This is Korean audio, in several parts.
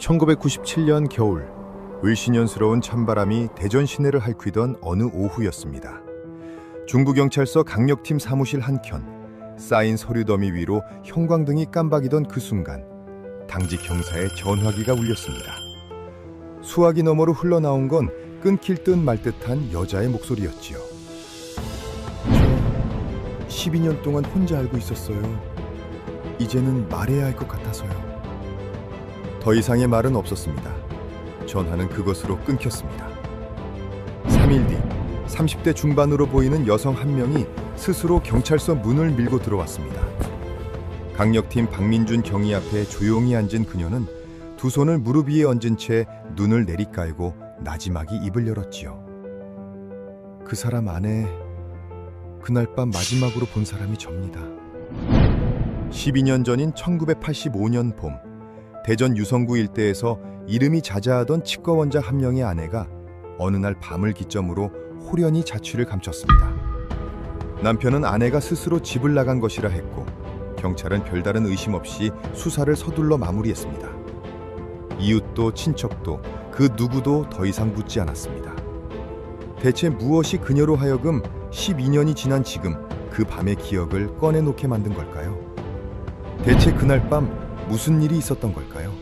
1997년 겨울, 을씨년스러운 찬바람이 대전 시내를 핥히던 어느 오후였습니다. 중부경찰서 강력팀 사무실 한켠, 쌓인 서류 더미 위로 형광등이 깜박이던 그 순간 당직 형사의 전화기가 울렸습니다. 수화기 너머로 흘러나온 건 끊길 듯 말 듯한 여자의 목소리였지요. 12년 동안 혼자 알고 있었어요. 이제는 말해야 할 것 같아서요. 더 이상의 말은 없었습니다. 전화는 그것으로 끊겼습니다. 3일 뒤 30대 중반으로 보이는 여성 한 명이 스스로 경찰서 문을 밀고 들어왔습니다. 강력팀 박민준 경위 앞에 조용히 앉은 그녀는 두 손을 무릎 위에 얹은 채 눈을 내리깔고 나지막이 입을 열었지요. 그 사람 안에 그날 밤 마지막으로 본 사람이 접니다. 12년 전인 1985년 봄, 대전 유성구 일대에서 이름이 자자하던 치과원장 한 명의 아내가 어느 날 밤을 기점으로 홀연히 자취를 감췄습니다. 남편은 아내가 스스로 집을 나간 것이라 했고 경찰은 별다른 의심 없이 수사를 서둘러 마무리했습니다. 이웃도 친척도 그 누구도 더 이상 묻지 않았습니다. 대체 무엇이 그녀로 하여금 12년이 지난 지금 그 밤의 기억을 꺼내놓게 만든 걸까요? 대체 그날 밤 무슨 일이 있었던 걸까요?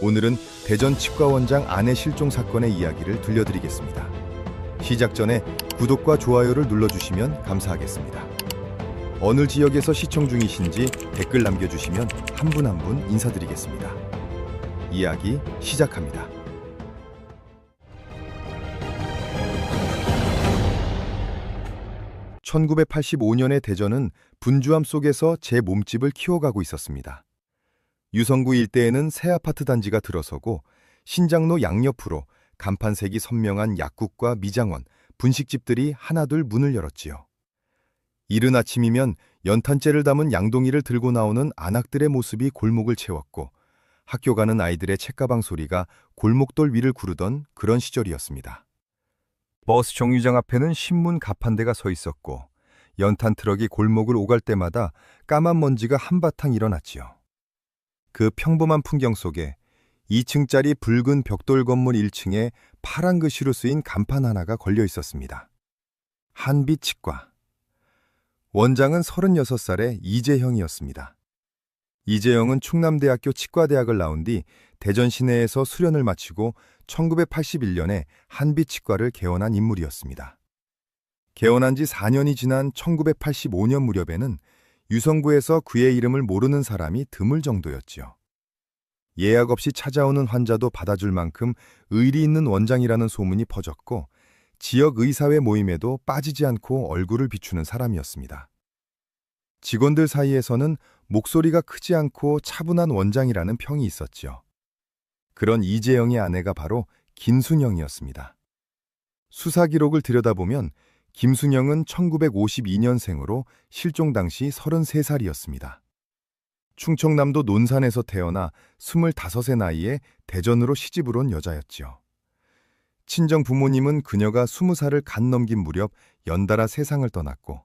오늘은 대전 치과원장 아내 실종 사건의 이야기를 들려드리겠습니다. 시작 전에 구독과 좋아요를 눌러주시면 감사하겠습니다. 어느 지역에서 시청 중이신지 댓글 남겨주시면 한 분 한 분 인사드리겠습니다. 이야기 시작합니다. (1985년의) 대전은 분주함 속에서 제 몸집을 키워가고 있었습니다. 유성구 일대에는 새 아파트 단지가 들어서고 신장로 양옆으로 간판색이 선명한 약국과 미장원, 분식집들이 하나둘 문을 열었지요. 이른 아침이면 연탄재를 담은 양동이를 들고 나오는 아낙들의 모습이 골목을 채웠고 학교 가는 아이들의 책가방 소리가 골목돌 위를 구르던 그런 시절이었습니다. 버스 정류장 앞에는 신문 가판대가 서 있었고 연탄 트럭이 골목을 오갈 때마다 까만 먼지가 한바탕 일어났지요. 그 평범한 풍경 속에 2층짜리 붉은 벽돌 건물 1층에 파란 글씨로 쓰인 간판 하나가 걸려 있었습니다. 한빛치과. 원장은 36살의 이재형이었습니다. 이재형은 충남대학교 치과대학을 나온 뒤 대전 시내에서 수련을 마치고 1981년에 한빛치과를 개원한 인물이었습니다. 개원한 지 4년이 지난 1985년 무렵에는 유성구에서 그의 이름을 모르는 사람이 드물 정도였지요. 예약 없이 찾아오는 환자도 받아줄 만큼 의리 있는 원장이라는 소문이 퍼졌고 지역 의사회 모임에도 빠지지 않고 얼굴을 비추는 사람이었습니다. 직원들 사이에서는 목소리가 크지 않고 차분한 원장이라는 평이 있었지요. 그런 이재영의 아내가 바로 김순영이었습니다. 수사 기록을 들여다보면 김순영은 1952년생으로 실종 당시 33살이었습니다. 충청남도 논산에서 태어나 25의 나이에 대전으로 시집을 온 여자였지요. 친정 부모님은 그녀가 20살을 갓 넘긴 무렵 연달아 세상을 떠났고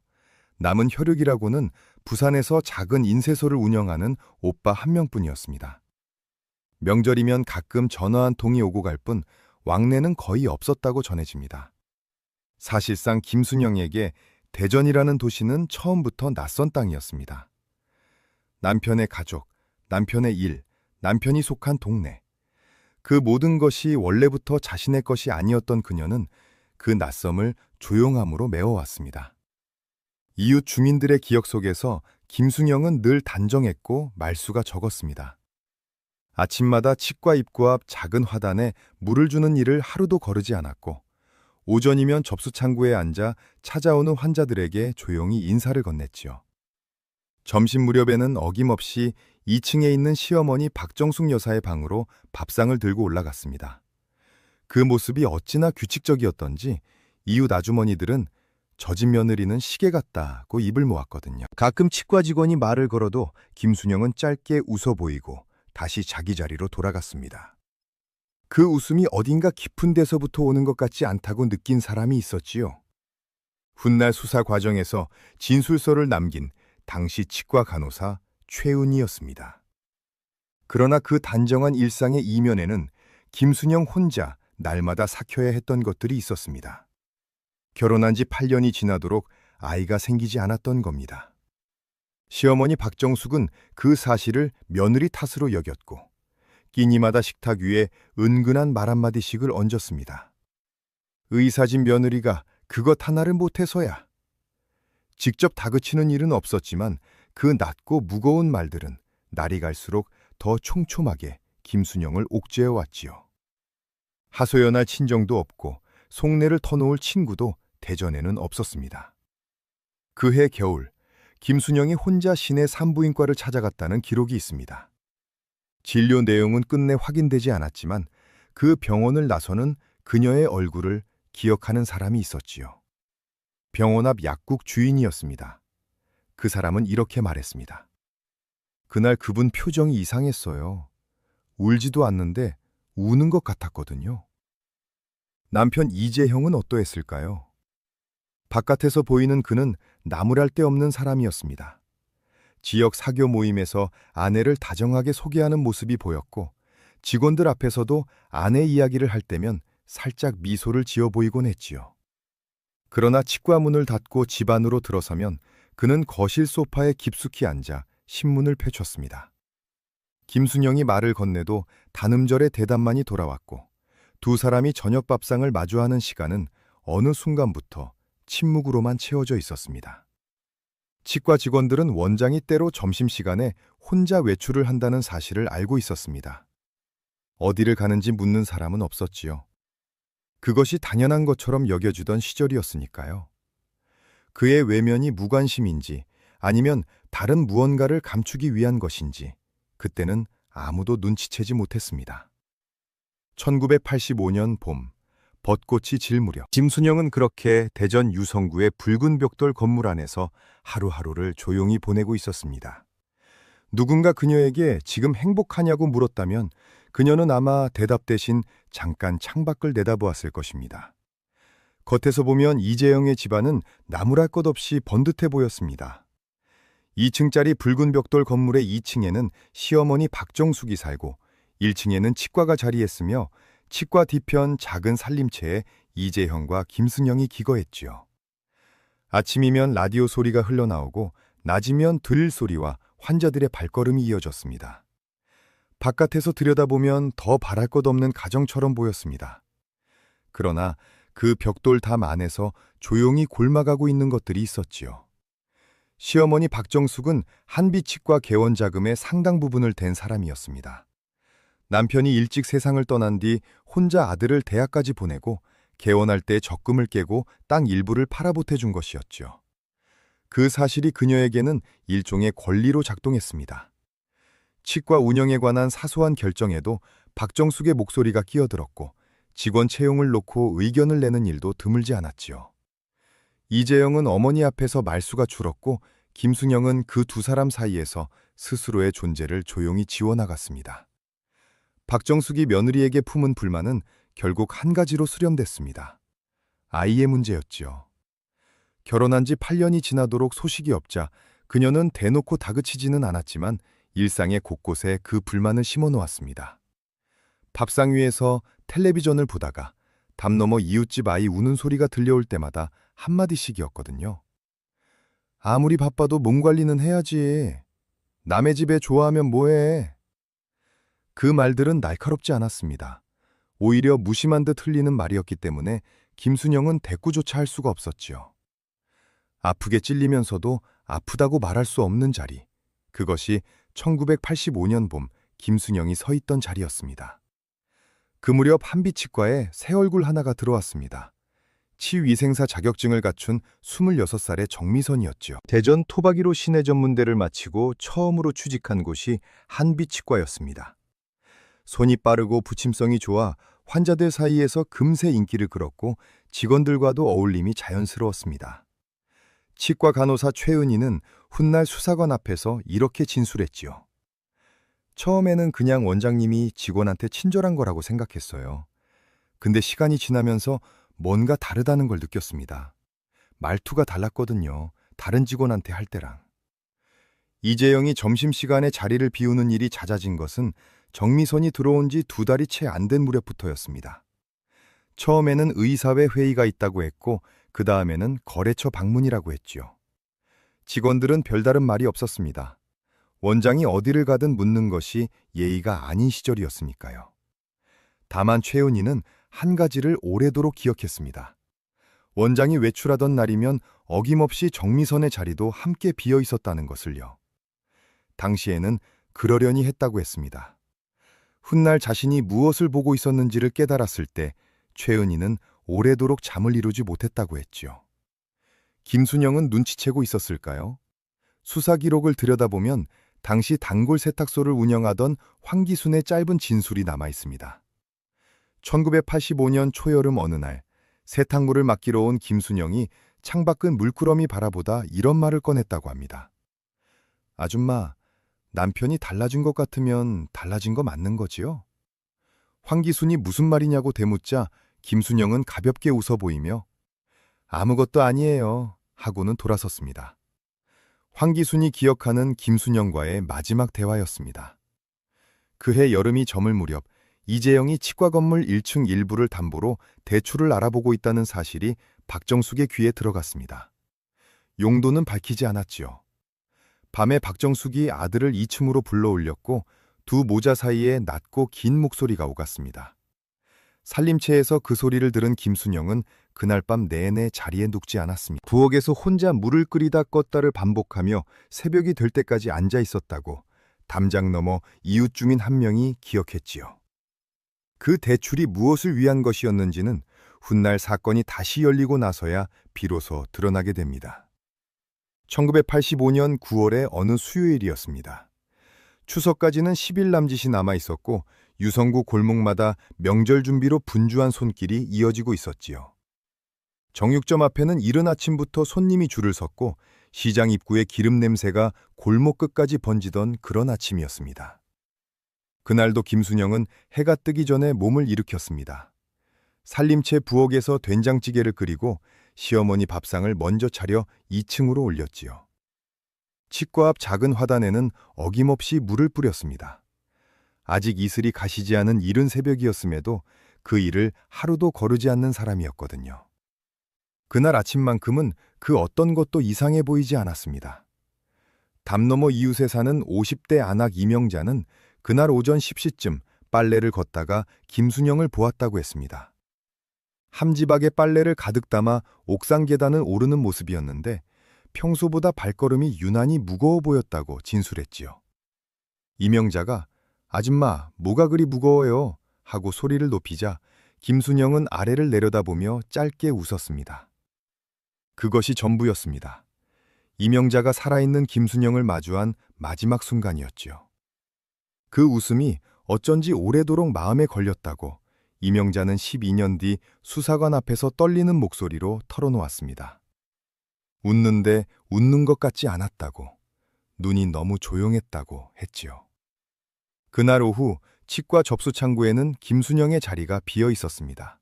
남은 혈육이라고는 부산에서 작은 인쇄소를 운영하는 오빠 한 명뿐이었습니다. 명절이면 가끔 전화 한 통이 오고 갈 뿐 왕래는 거의 없었다고 전해집니다. 사실상 김순영에게 대전이라는 도시는 처음부터 낯선 땅이었습니다. 남편의 가족, 남편의 일, 남편이 속한 동네. 그 모든 것이 원래부터 자신의 것이 아니었던 그녀는 그 낯섦을 조용함으로 메워왔습니다. 이웃 주민들의 기억 속에서 김순영은 늘 단정했고 말수가 적었습니다. 아침마다 치과 입구 앞 작은 화단에 물을 주는 일을 하루도 거르지 않았고 오전이면 접수 창구에 앉아 찾아오는 환자들에게 조용히 인사를 건넸지요. 점심 무렵에는 어김없이 2층에 있는 시어머니 박정숙 여사의 방으로 밥상을 들고 올라갔습니다. 그 모습이 어찌나 규칙적이었던지 이웃 아주머니들은 저 집 며느리는 시계 같다고 입을 모았거든요. 가끔 치과 직원이 말을 걸어도 김순영은 짧게 웃어 보이고 다시 자기 자리로 돌아갔습니다. 그 웃음이 어딘가 깊은 데서부터 오는 것 같지 않다고 느낀 사람이 있었지요. 훗날 수사 과정에서 진술서를 남긴 당시 치과 간호사 최은이었습니다. 그러나 그 단정한 일상의 이면에는 김순영 혼자 날마다 삭혀야 했던 것들이 있었습니다. 결혼한 지 8년이 지나도록 아이가 생기지 않았던 겁니다. 시어머니 박정숙은 그 사실을 며느리 탓으로 여겼고 끼니마다 식탁 위에 은근한 말 한마디씩을 얹었습니다. 의사진 며느리가 그것 하나를 못해서야. 직접 다그치는 일은 없었지만 그 낮고 무거운 말들은 날이 갈수록 더 촘촘하게 김순영을 옥죄어왔지요. 하소연할 친정도 없고 속내를 터놓을 친구도 대전에는 없었습니다. 그해 겨울 김순영이 혼자 시내 산부인과를 찾아갔다는 기록이 있습니다. 진료 내용은 끝내 확인되지 않았지만 그 병원을 나서는 그녀의 얼굴을 기억하는 사람이 있었지요. 병원 앞 약국 주인이었습니다. 그 사람은 이렇게 말했습니다. 그날 그분 표정이 이상했어요. 울지도 않는데 우는 것 같았거든요. 남편 이재형은 어떠했을까요? 바깥에서 보이는 그는 나무랄 데 없는 사람이었습니다. 지역 사교 모임에서 아내를 다정하게 소개하는 모습이 보였고 직원들 앞에서도 아내 이야기를 할 때면 살짝 미소를 지어 보이곤 했지요. 그러나 치과 문을 닫고 집 안으로 들어서면 그는 거실 소파에 깊숙이 앉아 신문을 펼쳤습니다. 김순영이 말을 건네도 단음절의 대답만이 돌아왔고 두 사람이 저녁 밥상을 마주하는 시간은 어느 순간부터 침묵으로만 채워져 있었습니다. 치과 직원들은 원장이 때로 점심시간에 혼자 외출을 한다는 사실을 알고 있었습니다. 어디를 가는지 묻는 사람은 없었지요. 그것이 당연한 것처럼 여겨주던 시절이었으니까요. 그의 외면이 무관심인지 아니면 다른 무언가를 감추기 위한 것인지 그때는 아무도 눈치채지 못했습니다. 1985년 봄, 벚꽃이 질 무렵 김순영은 그렇게 대전 유성구의 붉은 벽돌 건물 안에서 하루하루를 조용히 보내고 있었습니다. 누군가 그녀에게 지금 행복하냐고 물었다면 그녀는 아마 대답 대신 잠깐 창밖을 내다보았을 것입니다. 겉에서 보면 이재영의 집안은 나무랄 것 없이 번듯해 보였습니다. 2층짜리 붉은 벽돌 건물의 2층에는 시어머니 박정숙이 살고 1층에는 치과가 자리했으며 치과 뒤편 작은 살림채에 이재형과 김순영이 기거했지요. 아침이면 라디오 소리가 흘러나오고 낮이면 드릴 소리와 환자들의 발걸음이 이어졌습니다. 바깥에서 들여다보면 더 바랄 것 없는 가정처럼 보였습니다. 그러나 그 벽돌담 안에서 조용히 골마가고 있는 것들이 있었지요. 시어머니 박정숙은 한빛치과 개원 자금의 상당 부분을 댄 사람이었습니다. 남편이 일찍 세상을 떠난 뒤 혼자 아들을 대학까지 보내고 개원할 때 적금을 깨고 땅 일부를 팔아보태준 것이었죠. 그 사실이 그녀에게는 일종의 권리로 작동했습니다. 치과 운영에 관한 사소한 결정에도 박정숙의 목소리가 끼어들었고 직원 채용을 놓고 의견을 내는 일도 드물지 않았지요. 이재영은 어머니 앞에서 말수가 줄었고 김순영은 그 두 사람 사이에서 스스로의 존재를 조용히 지워나갔습니다. 박정숙이 며느리에게 품은 불만은 결국 한 가지로 수렴됐습니다. 아이의 문제였지요. 결혼한 지 8년이 지나도록 소식이 없자 그녀는 대놓고 다그치지는 않았지만 일상의 곳곳에 그 불만을 심어놓았습니다. 밥상 위에서 텔레비전을 보다가 담 너머 이웃집 아이 우는 소리가 들려올 때마다 한마디씩이었거든요. 아무리 바빠도 몸 관리는 해야지. 남의 집에 좋아하면 뭐해. 그 말들은 날카롭지 않았습니다. 오히려 무심한 듯 흘리는 말이었기 때문에 김순영은 대꾸조차 할 수가 없었지요. 아프게 찔리면서도 아프다고 말할 수 없는 자리. 그것이 1985년 봄 김순영이 서 있던 자리였습니다. 그 무렵 한빛치과에 새 얼굴 하나가 들어왔습니다. 치위생사 자격증을 갖춘 26살의 정미선이었지요. 대전 토박이로 시내 전문대를 마치고 처음으로 취직한 곳이 한빛치과였습니다. 손이 빠르고 부침성이 좋아 환자들 사이에서 금세 인기를 끌었고 직원들과도 어울림이 자연스러웠습니다. 치과 간호사 최은희는 훗날 수사관 앞에서 이렇게 진술했지요. 처음에는 그냥 원장님이 직원한테 친절한 거라고 생각했어요. 근데 시간이 지나면서 뭔가 다르다는 걸 느꼈습니다. 말투가 달랐거든요. 다른 직원한테 할 때랑. 이재영이 점심시간에 자리를 비우는 일이 잦아진 것은 정미선이 들어온 지 2달이 채 안 된 무렵부터였습니다. 처음에는 의사회 회의가 있다고 했고 그 다음에는 거래처 방문이라고 했지요. 직원들은 별다른 말이 없었습니다. 원장이 어디를 가든 묻는 것이 예의가 아닌 시절이었으니까요. 다만 최은희는 한 가지를 오래도록 기억했습니다. 원장이 외출하던 날이면 어김없이 정미선의 자리도 함께 비어 있었다는 것을요. 당시에는 그러려니 했다고 했습니다. 훗날 자신이 무엇을 보고 있었는지를 깨달았을 때 최은희는 오래도록 잠을 이루지 못했다고 했지요. 김순영은 눈치채고 있었을까요? 수사 기록을 들여다보면 당시 단골 세탁소를 운영하던 황기순의 짧은 진술이 남아 있습니다. 1985년 초여름 어느 날 세탁물을 맡기러 온 김순영이 창밖은 물끄러미 바라보다 이런 말을 꺼냈다고 합니다. 아줌마, 남편이 달라진 것 같으면 달라진 거 맞는 거지요? 황기순이 무슨 말이냐고 대묻자 김순영은 가볍게 웃어 보이며 아무것도 아니에요 하고는 돌아섰습니다. 황기순이 기억하는 김순영과의 마지막 대화였습니다. 그해 여름이 저물 무렵 이재영이 치과 건물 1층 일부를 담보로 대출을 알아보고 있다는 사실이 박정숙의 귀에 들어갔습니다. 용도는 밝히지 않았지요. 밤에 박정숙이 아들을 2층으로 불러올렸고 두 모자 사이에 낮고 긴 목소리가 오갔습니다. 살림채에서 그 소리를 들은 김순영은 그날 밤 내내 자리에 눕지 않았습니다. 부엌에서 혼자 물을 끓이다 껐다를 반복하며 새벽이 될 때까지 앉아 있었다고 담장 너머 이웃 주민 한 명이 기억했지요. 그 대출이 무엇을 위한 것이었는지는 훗날 사건이 다시 열리고 나서야 비로소 드러나게 됩니다. 1985년 9월의 어느 수요일이었습니다. 추석까지는 10일 남짓이 남아 있었고 유성구 골목마다 명절 준비로 분주한 손길이 이어지고 있었지요. 정육점 앞에는 이른 아침부터 손님이 줄을 섰고 시장 입구의 기름 냄새가 골목 끝까지 번지던 그런 아침이었습니다. 그날도 김순영은 해가 뜨기 전에 몸을 일으켰습니다. 살림채 부엌에서 된장찌개를 끓이고 시어머니 밥상을 먼저 차려 2층으로 올렸지요. 치과 앞 작은 화단에는 어김없이 물을 뿌렸습니다. 아직 이슬이 가시지 않은 이른 새벽이었음에도 그 일을 하루도 거르지 않는 사람이었거든요. 그날 아침만큼은 그 어떤 것도 이상해 보이지 않았습니다. 담 너머 이웃에 사는 50대 안악 이명자는 그날 오전 10시쯤 빨래를 걷다가 김순영을 보았다고 했습니다. 함지박에 빨래를 가득 담아 옥상 계단을 오르는 모습이었는데 평소보다 발걸음이 유난히 무거워 보였다고 진술했지요. 이명자가 아줌마, 뭐가 그리 무거워요? 하고 소리를 높이자 김순영은 아래를 내려다보며 짧게 웃었습니다. 그것이 전부였습니다. 이명자가 살아있는 김순영을 마주한 마지막 순간이었지요. 그 웃음이 어쩐지 오래도록 마음에 걸렸다고 이명자는 12년 뒤 수사관 앞에서 떨리는 목소리로 털어놓았습니다. 웃는데 웃는 것 같지 않았다고, 눈이 너무 조용했다고 했지요. 그날 오후 치과 접수 창구에는 김순영의 자리가 비어 있었습니다.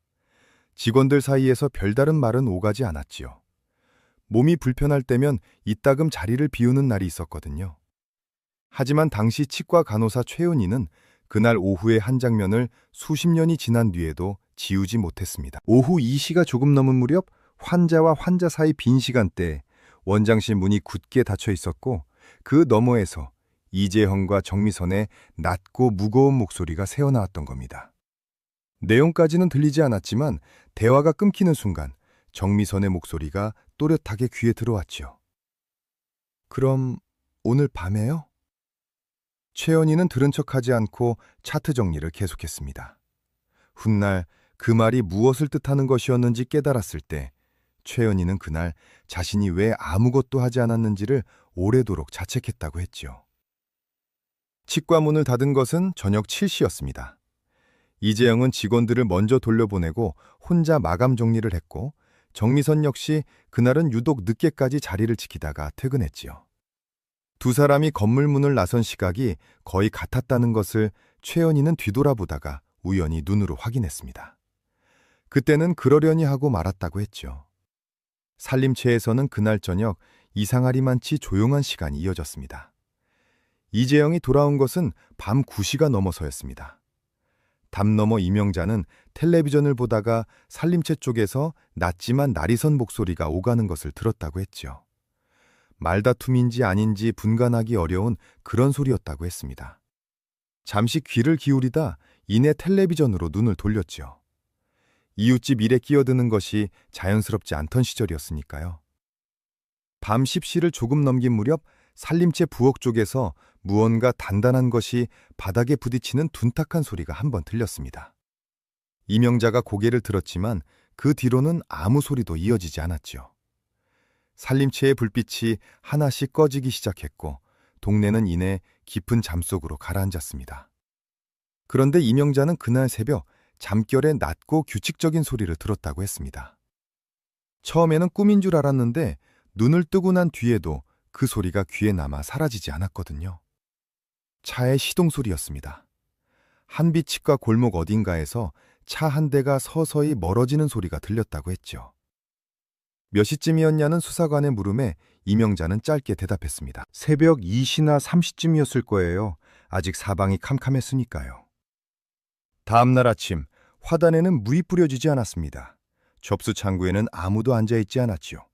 직원들 사이에서 별다른 말은 오가지 않았지요. 몸이 불편할 때면 이따금 자리를 비우는 날이 있었거든요. 하지만 당시 치과 간호사 최은희는 그날 오후의 한 장면을 수십 년이 지난 뒤에도 지우지 못했습니다. 오후 2시가 조금 넘은 무렵 환자와 환자 사이 빈 시간대에 원장실 문이 굳게 닫혀 있었고 그 너머에서 이재형과 정미선의 낮고 무거운 목소리가 새어나왔던 겁니다. 내용까지는 들리지 않았지만 대화가 끊기는 순간 정미선의 목소리가 또렷하게 귀에 들어왔지요. 그럼 오늘 밤에요? 최연희는 들은 척하지 않고 차트 정리를 계속했습니다. 훗날 그 말이 무엇을 뜻하는 것이었는지 깨달았을 때 최연희는 그날 자신이 왜 아무것도 하지 않았는지를 오래도록 자책했다고 했지요. 치과 문을 닫은 것은 저녁 7시였습니다. 이재영은 직원들을 먼저 돌려보내고 혼자 마감 정리를 했고 정미선 역시 그날은 유독 늦게까지 자리를 지키다가 퇴근했지요. 두 사람이 건물 문을 나선 시각이 거의 같았다는 것을 최연희는 뒤돌아보다가 우연히 눈으로 확인했습니다. 그때는 그러려니 하고 말았다고 했죠. 살림채에서는 그날 저녁 이상하리만치 조용한 시간이 이어졌습니다. 이재영이 돌아온 것은 밤 9시가 넘어서였습니다. 담 너머 이명자는 텔레비전을 보다가 살림채 쪽에서 낮지만 나리선 목소리가 오가는 것을 들었다고 했죠. 말다툼인지 아닌지 분간하기 어려운 그런 소리였다고 했습니다. 잠시 귀를 기울이다 이내 텔레비전으로 눈을 돌렸죠. 이웃집 일에 끼어드는 것이 자연스럽지 않던 시절이었으니까요. 밤 10시를 조금 넘긴 무렵 살림채 부엌 쪽에서 무언가 단단한 것이 바닥에 부딪히는 둔탁한 소리가 한번 들렸습니다. 이명자가 고개를 들었지만 그 뒤로는 아무 소리도 이어지지 않았죠. 살림채의 불빛이 하나씩 꺼지기 시작했고 동네는 이내 깊은 잠속으로 가라앉았습니다. 그런데 이명자는 그날 새벽 잠결에 낮고 규칙적인 소리를 들었다고 했습니다. 처음에는 꿈인 줄 알았는데 눈을 뜨고 난 뒤에도 그 소리가 귀에 남아 사라지지 않았거든요. 차의 시동 소리였습니다. 한비치과 골목 어딘가에서 차 한 대가 서서히 멀어지는 소리가 들렸다고 했죠. 몇 시쯤이었냐는 수사관의 물음에 이명자는 짧게 대답했습니다. 새벽 2시나 3시쯤이었을 거예요. 아직 사방이 캄캄했으니까요. 다음 날 아침 화단에는 물이 뿌려지지 않았습니다. 접수 창구에는 아무도 앉아있지 않았지요.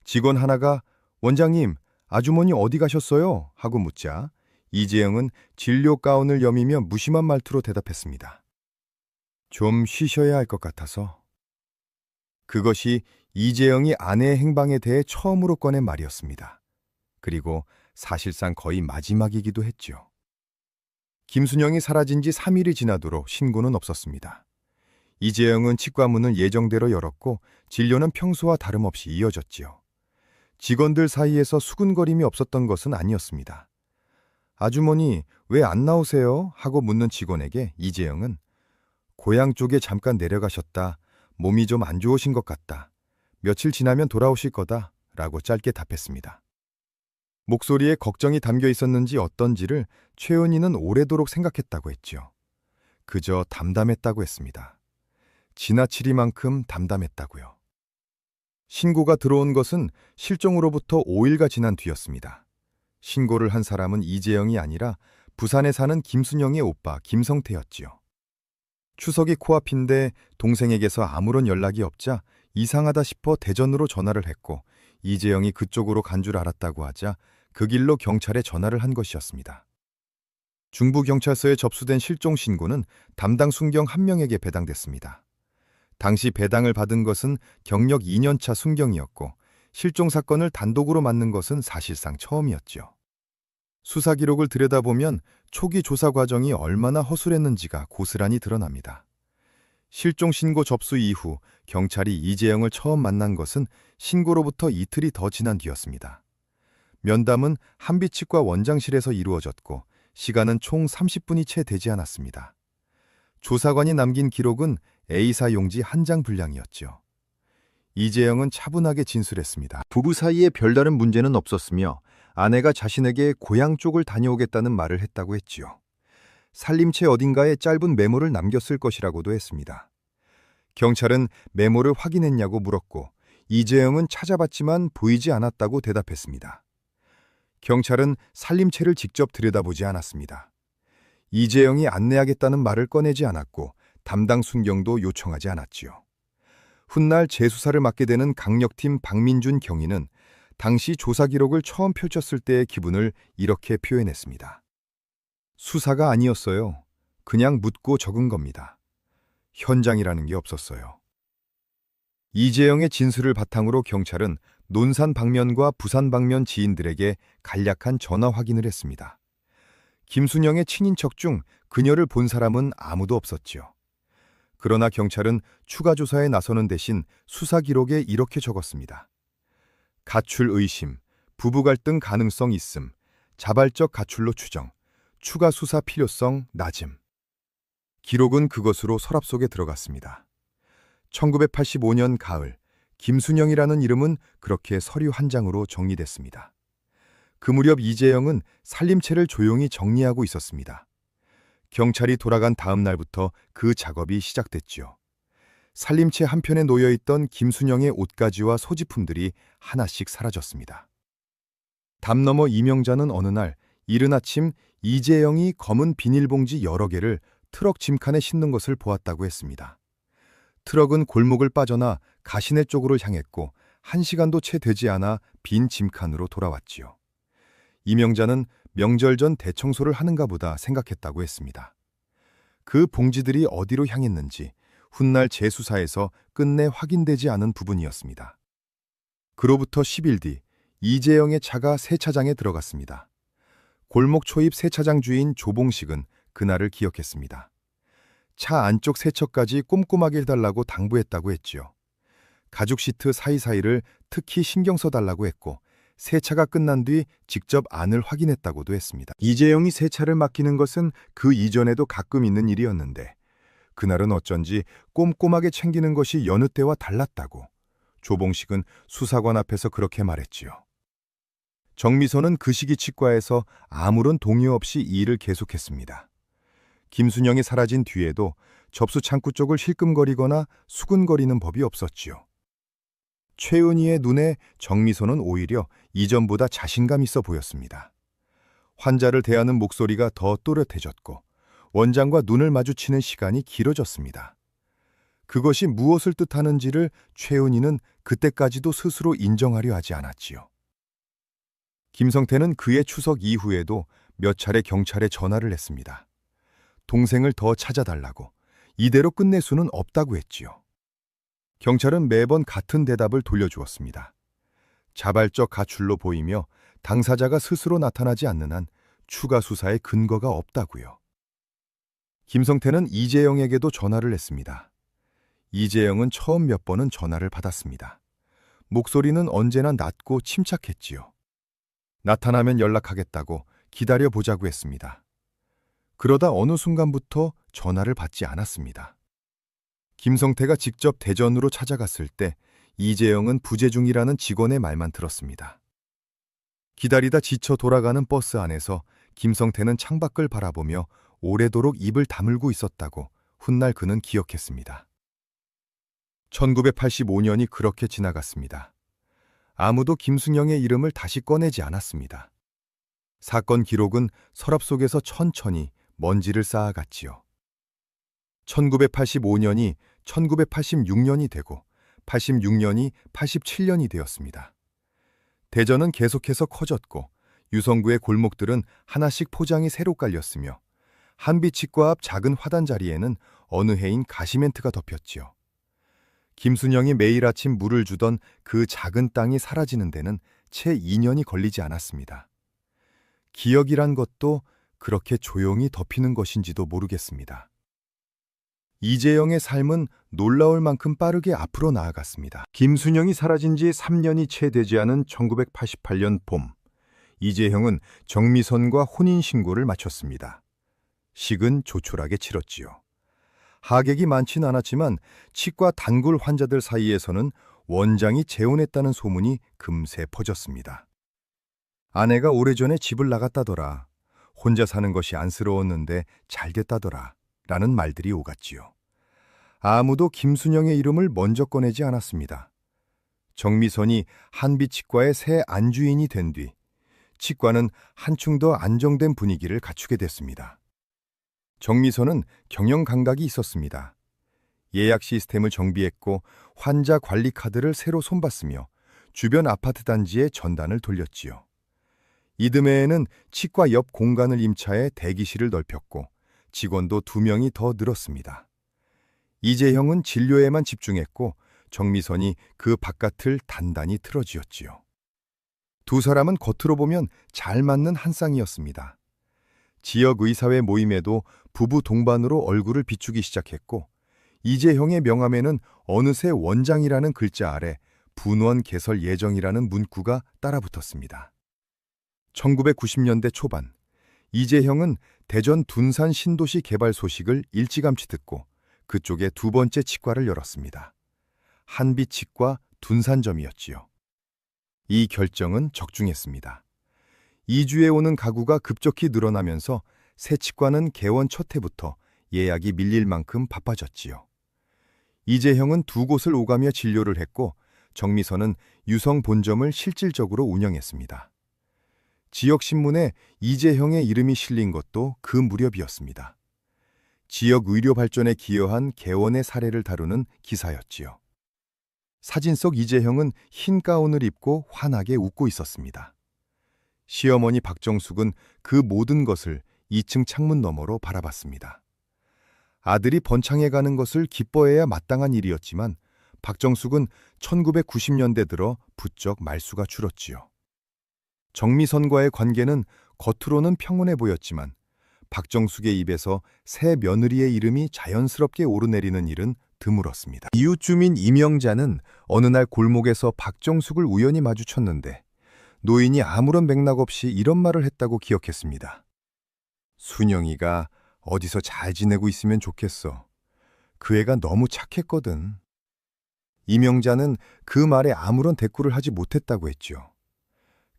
직원 하나가 원장님, 아주머니 어디 가셨어요? 하고 묻자 이재영은 진료 가운을 여미며 무심한 말투로 대답했습니다. 좀 쉬셔야 할 것 같아서. 그것이 이재영이 아내의 행방에 대해 처음으로 꺼낸 말이었습니다. 그리고 사실상 거의 마지막이기도 했죠. 김순영이 사라진 지 3일이 지나도록 신고는 없었습니다. 이재영은 치과 문을 예정대로 열었고 진료는 평소와 다름없이 이어졌지요. 직원들 사이에서 수군거림이 없었던 것은 아니었습니다. 아주머니, 왜 안 나오세요? 하고 묻는 직원에게 이재영은 고향 쪽에 잠깐 내려가셨다. 몸이 좀 안 좋으신 것 같다. 며칠 지나면 돌아오실 거다. 라고 짧게 답했습니다. 목소리에 걱정이 담겨 있었는지 어떤지를 최은희는 오래도록 생각했다고 했죠. 그저 담담했다고 했습니다. 지나치리만큼 담담했다고요. 신고가 들어온 것은 실종으로부터 5일가 지난 뒤였습니다. 신고를 한 사람은 이재영이 아니라 부산에 사는 김순영의 오빠 김성태였지요. 추석이 코앞인데 동생에게서 아무런 연락이 없자 이상하다 싶어 대전으로 전화를 했고 이재영이 그쪽으로 간 줄 알았다고 하자 그 길로 경찰에 전화를 한 것이었습니다. 중부경찰서에 접수된 실종 신고는 담당 순경 한 명에게 배당됐습니다. 당시 배당을 받은 것은 경력 2년차 순경이었고 실종 사건을 단독으로 맡는 것은 사실상 처음이었죠. 수사 기록을 들여다보면 초기 조사 과정이 얼마나 허술했는지가 고스란히 드러납니다. 실종 신고 접수 이후 경찰이 이재영을 처음 만난 것은 신고로부터 이틀이 더 지난 뒤였습니다. 면담은 한비치과 원장실에서 이루어졌고 시간은 총 30분이 채 되지 않았습니다. 조사관이 남긴 기록은 A사 용지 한 장 분량이었죠. 이재영은 차분하게 진술했습니다. 부부 사이에 별다른 문제는 없었으며 아내가 자신에게 고향 쪽을 다녀오겠다는 말을 했다고 했지요. 살림채 어딘가에 짧은 메모를 남겼을 것이라고도 했습니다. 경찰은 메모를 확인했냐고 물었고 이재영은 찾아봤지만 보이지 않았다고 대답했습니다. 경찰은 살림채를 직접 들여다보지 않았습니다. 이재영이 안내하겠다는 말을 꺼내지 않았고 담당 순경도 요청하지 않았지요. 훗날 재수사를 맡게 되는 강력팀 박민준 경위는 당시 조사 기록을 처음 펼쳤을 때의 기분을 이렇게 표현했습니다. 수사가 아니었어요. 그냥 묻고 적은 겁니다. 현장이라는 게 없었어요. 이재영의 진술을 바탕으로 경찰은 논산 방면과 부산 방면 지인들에게 간략한 전화 확인을 했습니다. 김순영의 친인척 중 그녀를 본 사람은 아무도 없었지요. 그러나 경찰은 추가 조사에 나서는 대신 수사 기록에 이렇게 적었습니다. 가출 의심, 부부 갈등 가능성 있음, 자발적 가출로 추정, 추가 수사 필요성 낮음. 기록은 그것으로 서랍 속에 들어갔습니다. 1985년 가을, 김순영이라는 이름은 그렇게 서류 한 장으로 정리됐습니다. 그 무렵 이재영은 살림채를 조용히 정리하고 있었습니다. 경찰이 돌아간 다음 날부터 그 작업이 시작됐지요. 살림채 한편에 놓여있던 김순영의 옷가지와 소지품들이 하나씩 사라졌습니다. 담 너머 이명자는 어느 날 이른 아침 이재영이 검은 비닐봉지 여러 개를 트럭 짐칸에 싣는 것을 보았다고 했습니다. 트럭은 골목을 빠져나 가시내 쪽으로 향했고 1시간도 채 되지 않아 빈 짐칸으로 돌아왔지요. 이명자는 명절 전 대청소를 하는가 보다 생각했다고 했습니다. 그 봉지들이 어디로 향했는지 훗날 재수사에서 끝내 확인되지 않은 부분이었습니다. 그로부터 10일 뒤 이재영의 차가 세차장에 들어갔습니다. 골목 초입 세차장 주인 조봉식은 그날을 기억했습니다. 차 안쪽 세척까지 꼼꼼하게 해달라고 당부했다고 했지요. 가죽 시트 사이사이를 특히 신경 써달라고 했고 세차가 끝난 뒤 직접 안을 확인했다고도 했습니다. 이재영이 세차를 맡기는 것은 그 이전에도 가끔 있는 일이었는데 그날은 어쩐지 꼼꼼하게 챙기는 것이 여느 때와 달랐다고 조봉식은 수사관 앞에서 그렇게 말했지요. 정미선은 그 시기 치과에서 아무런 동요 없이 이 일을 계속했습니다. 김순영이 사라진 뒤에도 접수 창구 쪽을 힐끔거리거나 수근거리는 법이 없었지요. 최은희의 눈에 정미선은 오히려 이전보다 자신감 있어 보였습니다. 환자를 대하는 목소리가 더 또렷해졌고 원장과 눈을 마주치는 시간이 길어졌습니다. 그것이 무엇을 뜻하는지를 최은희는 그때까지도 스스로 인정하려 하지 않았지요. 김성태는 그의 추석 이후에도 몇 차례 경찰에 전화를 했습니다. 동생을 더 찾아달라고, 이대로 끝낼 수는 없다고 했지요. 경찰은 매번 같은 대답을 돌려주었습니다. 자발적 가출로 보이며 당사자가 스스로 나타나지 않는 한 추가 수사에 근거가 없다고요. 김성태는 이재영에게도 전화를 했습니다. 이재영은 처음 몇 번은 전화를 받았습니다. 목소리는 언제나 낮고 침착했지요. 나타나면 연락하겠다고 기다려보자고 했습니다. 그러다 어느 순간부터 전화를 받지 않았습니다. 김성태가 직접 대전으로 찾아갔을 때 이재영은 부재 중이라는 직원의 말만 들었습니다. 기다리다 지쳐 돌아가는 버스 안에서 김성태는 창밖을 바라보며 오래도록 입을 다물고 있었다고 훗날 그는 기억했습니다. 1985년이 그렇게 지나갔습니다. 아무도 김순영의 이름을 다시 꺼내지 않았습니다. 사건 기록은 서랍 속에서 천천히 먼지를 쌓아갔지요. 1985년이 1986년이 되고 86년이 87년이 되었습니다. 대전은 계속해서 커졌고 유성구의 골목들은 하나씩 포장이 새로 깔렸으며 한빛치과 앞 작은 화단 자리에는 어느 해인 가시멘트가 덮였지요. 김순영이 매일 아침 물을 주던 그 작은 땅이 사라지는 데는 채 2년이 걸리지 않았습니다. 기억이란 것도 그렇게 조용히 덮이는 것인지도 모르겠습니다. 이재영의 삶은 놀라울 만큼 빠르게 앞으로 나아갔습니다. 김순영이 사라진 지 3년이 채 되지 않은 1988년 봄, 이재형은 정미선과 혼인신고를 마쳤습니다. 식은 조촐하게 치렀지요. 하객이 많진 않았지만 치과 단골 환자들 사이에서는 원장이 재혼했다는 소문이 금세 퍼졌습니다. 아내가 오래전에 집을 나갔다더라. 혼자 사는 것이 안쓰러웠는데 잘 됐다더라. 라는 말들이 오갔지요. 아무도 김순영의 이름을 먼저 꺼내지 않았습니다. 정미선이 한빛치과의 새 안주인이 된 뒤 치과는 한층 더 안정된 분위기를 갖추게 됐습니다. 정미선은 경영 감각이 있었습니다. 예약 시스템을 정비했고 환자 관리 카드를 새로 손봤으며 주변 아파트 단지에 전단을 돌렸지요. 이듬해에는 치과 옆 공간을 임차해 대기실을 넓혔고 직원도 2명이 더 늘었습니다. 이재형은 진료에만 집중했고 정미선이 그 바깥을 단단히 틀어쥐었지요. 두 사람은 겉으로 보면 잘 맞는 한 쌍이었습니다. 지역 의사회 모임에도 부부 동반으로 얼굴을 비추기 시작했고 이재형의 명함에는 어느새 원장이라는 글자 아래 분원 개설 예정이라는 문구가 따라붙었습니다. 1990년대 초반, 이재형은 대전 둔산 신도시 개발 소식을 일찌감치 듣고 그쪽에 두 번째 치과를 열었습니다. 한빛치과 둔산점이었지요. 이 결정은 적중했습니다. 이주에 오는 가구가 급격히 늘어나면서 새 치과는 개원 첫 해부터 예약이 밀릴 만큼 바빠졌지요. 이재형은 두 곳을 오가며 진료를 했고 정미선은 유성 본점을 실질적으로 운영했습니다. 지역 신문에 이재형의 이름이 실린 것도 그 무렵이었습니다. 지역 의료 발전에 기여한 개원의 사례를 다루는 기사였지요. 사진 속 이재형은 흰 가운을 입고 환하게 웃고 있었습니다. 시어머니 박정숙은 그 모든 것을 2층 창문 너머로 바라봤습니다. 아들이 번창해 가는 것을 기뻐해야 마땅한 일이었지만 박정숙은 1990년대 들어 부쩍 말수가 줄었지요. 정미선과의 관계는 겉으로는 평온해 보였지만 박정숙의 입에서 새 며느리의 이름이 자연스럽게 오르내리는 일은 드물었습니다. 이웃 주민 이명자는 어느 날 골목에서 박정숙을 우연히 마주쳤는데 노인이 아무런 맥락 없이 이런 말을 했다고 기억했습니다. 순영이가 어디서 잘 지내고 있으면 좋겠어. 그 애가 너무 착했거든. 이명자는 그 말에 아무런 대꾸를 하지 못했다고 했죠.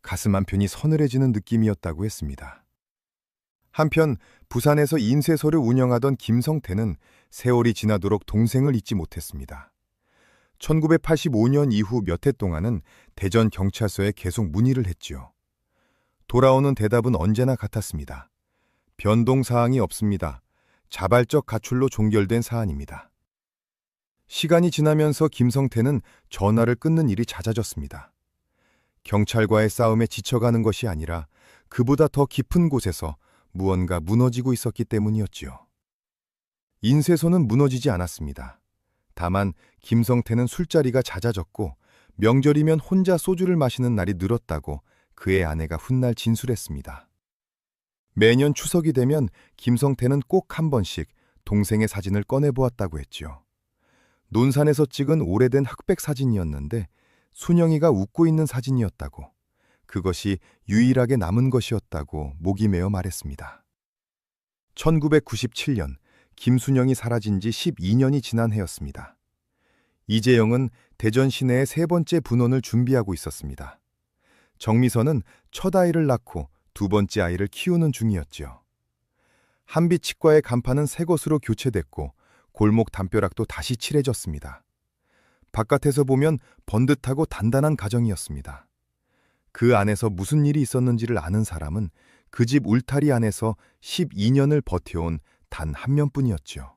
가슴 한편이 서늘해지는 느낌이었다고 했습니다. 한편 부산에서 인쇄소를 운영하던 김성태는 세월이 지나도록 동생을 잊지 못했습니다. 1985년 이후 몇 해 동안은 대전 경찰서에 계속 문의를 했지요. 돌아오는 대답은 언제나 같았습니다. 변동사항이 없습니다. 자발적 가출로 종결된 사안입니다. 시간이 지나면서 김성태는 전화를 끊는 일이 잦아졌습니다. 경찰과의 싸움에 지쳐가는 것이 아니라 그보다 더 깊은 곳에서 무언가 무너지고 있었기 때문이었지요. 인쇄소는 무너지지 않았습니다. 다만 김성태는 술자리가 잦아졌고 명절이면 혼자 소주를 마시는 날이 늘었다고 그의 아내가 훗날 진술했습니다. 매년 추석이 되면 김성태는 꼭 한 번씩 동생의 사진을 꺼내보았다고 했지요. 논산에서 찍은 오래된 흑백 사진이었는데 순영이가 웃고 있는 사진이었다고, 그것이 유일하게 남은 것이었다고 목이 메어 말했습니다. 1997년 김순영이 사라진 지 12년이 지난 해였습니다. 이재영은 대전 시내의 세 번째 분혼을 준비하고 있었습니다. 정미선은 첫 아이를 낳고 두 번째 아이를 키우는 중이었지요. 한빛 치과의 간판은 새 것으로 교체됐고 골목 담벼락도 다시 칠해졌습니다. 바깥에서 보면 번듯하고 단단한 가정이었습니다. 그 안에서 무슨 일이 있었는지를 아는 사람은 그 집 울타리 안에서 12년을 버텨온 단 한 명뿐이었지요.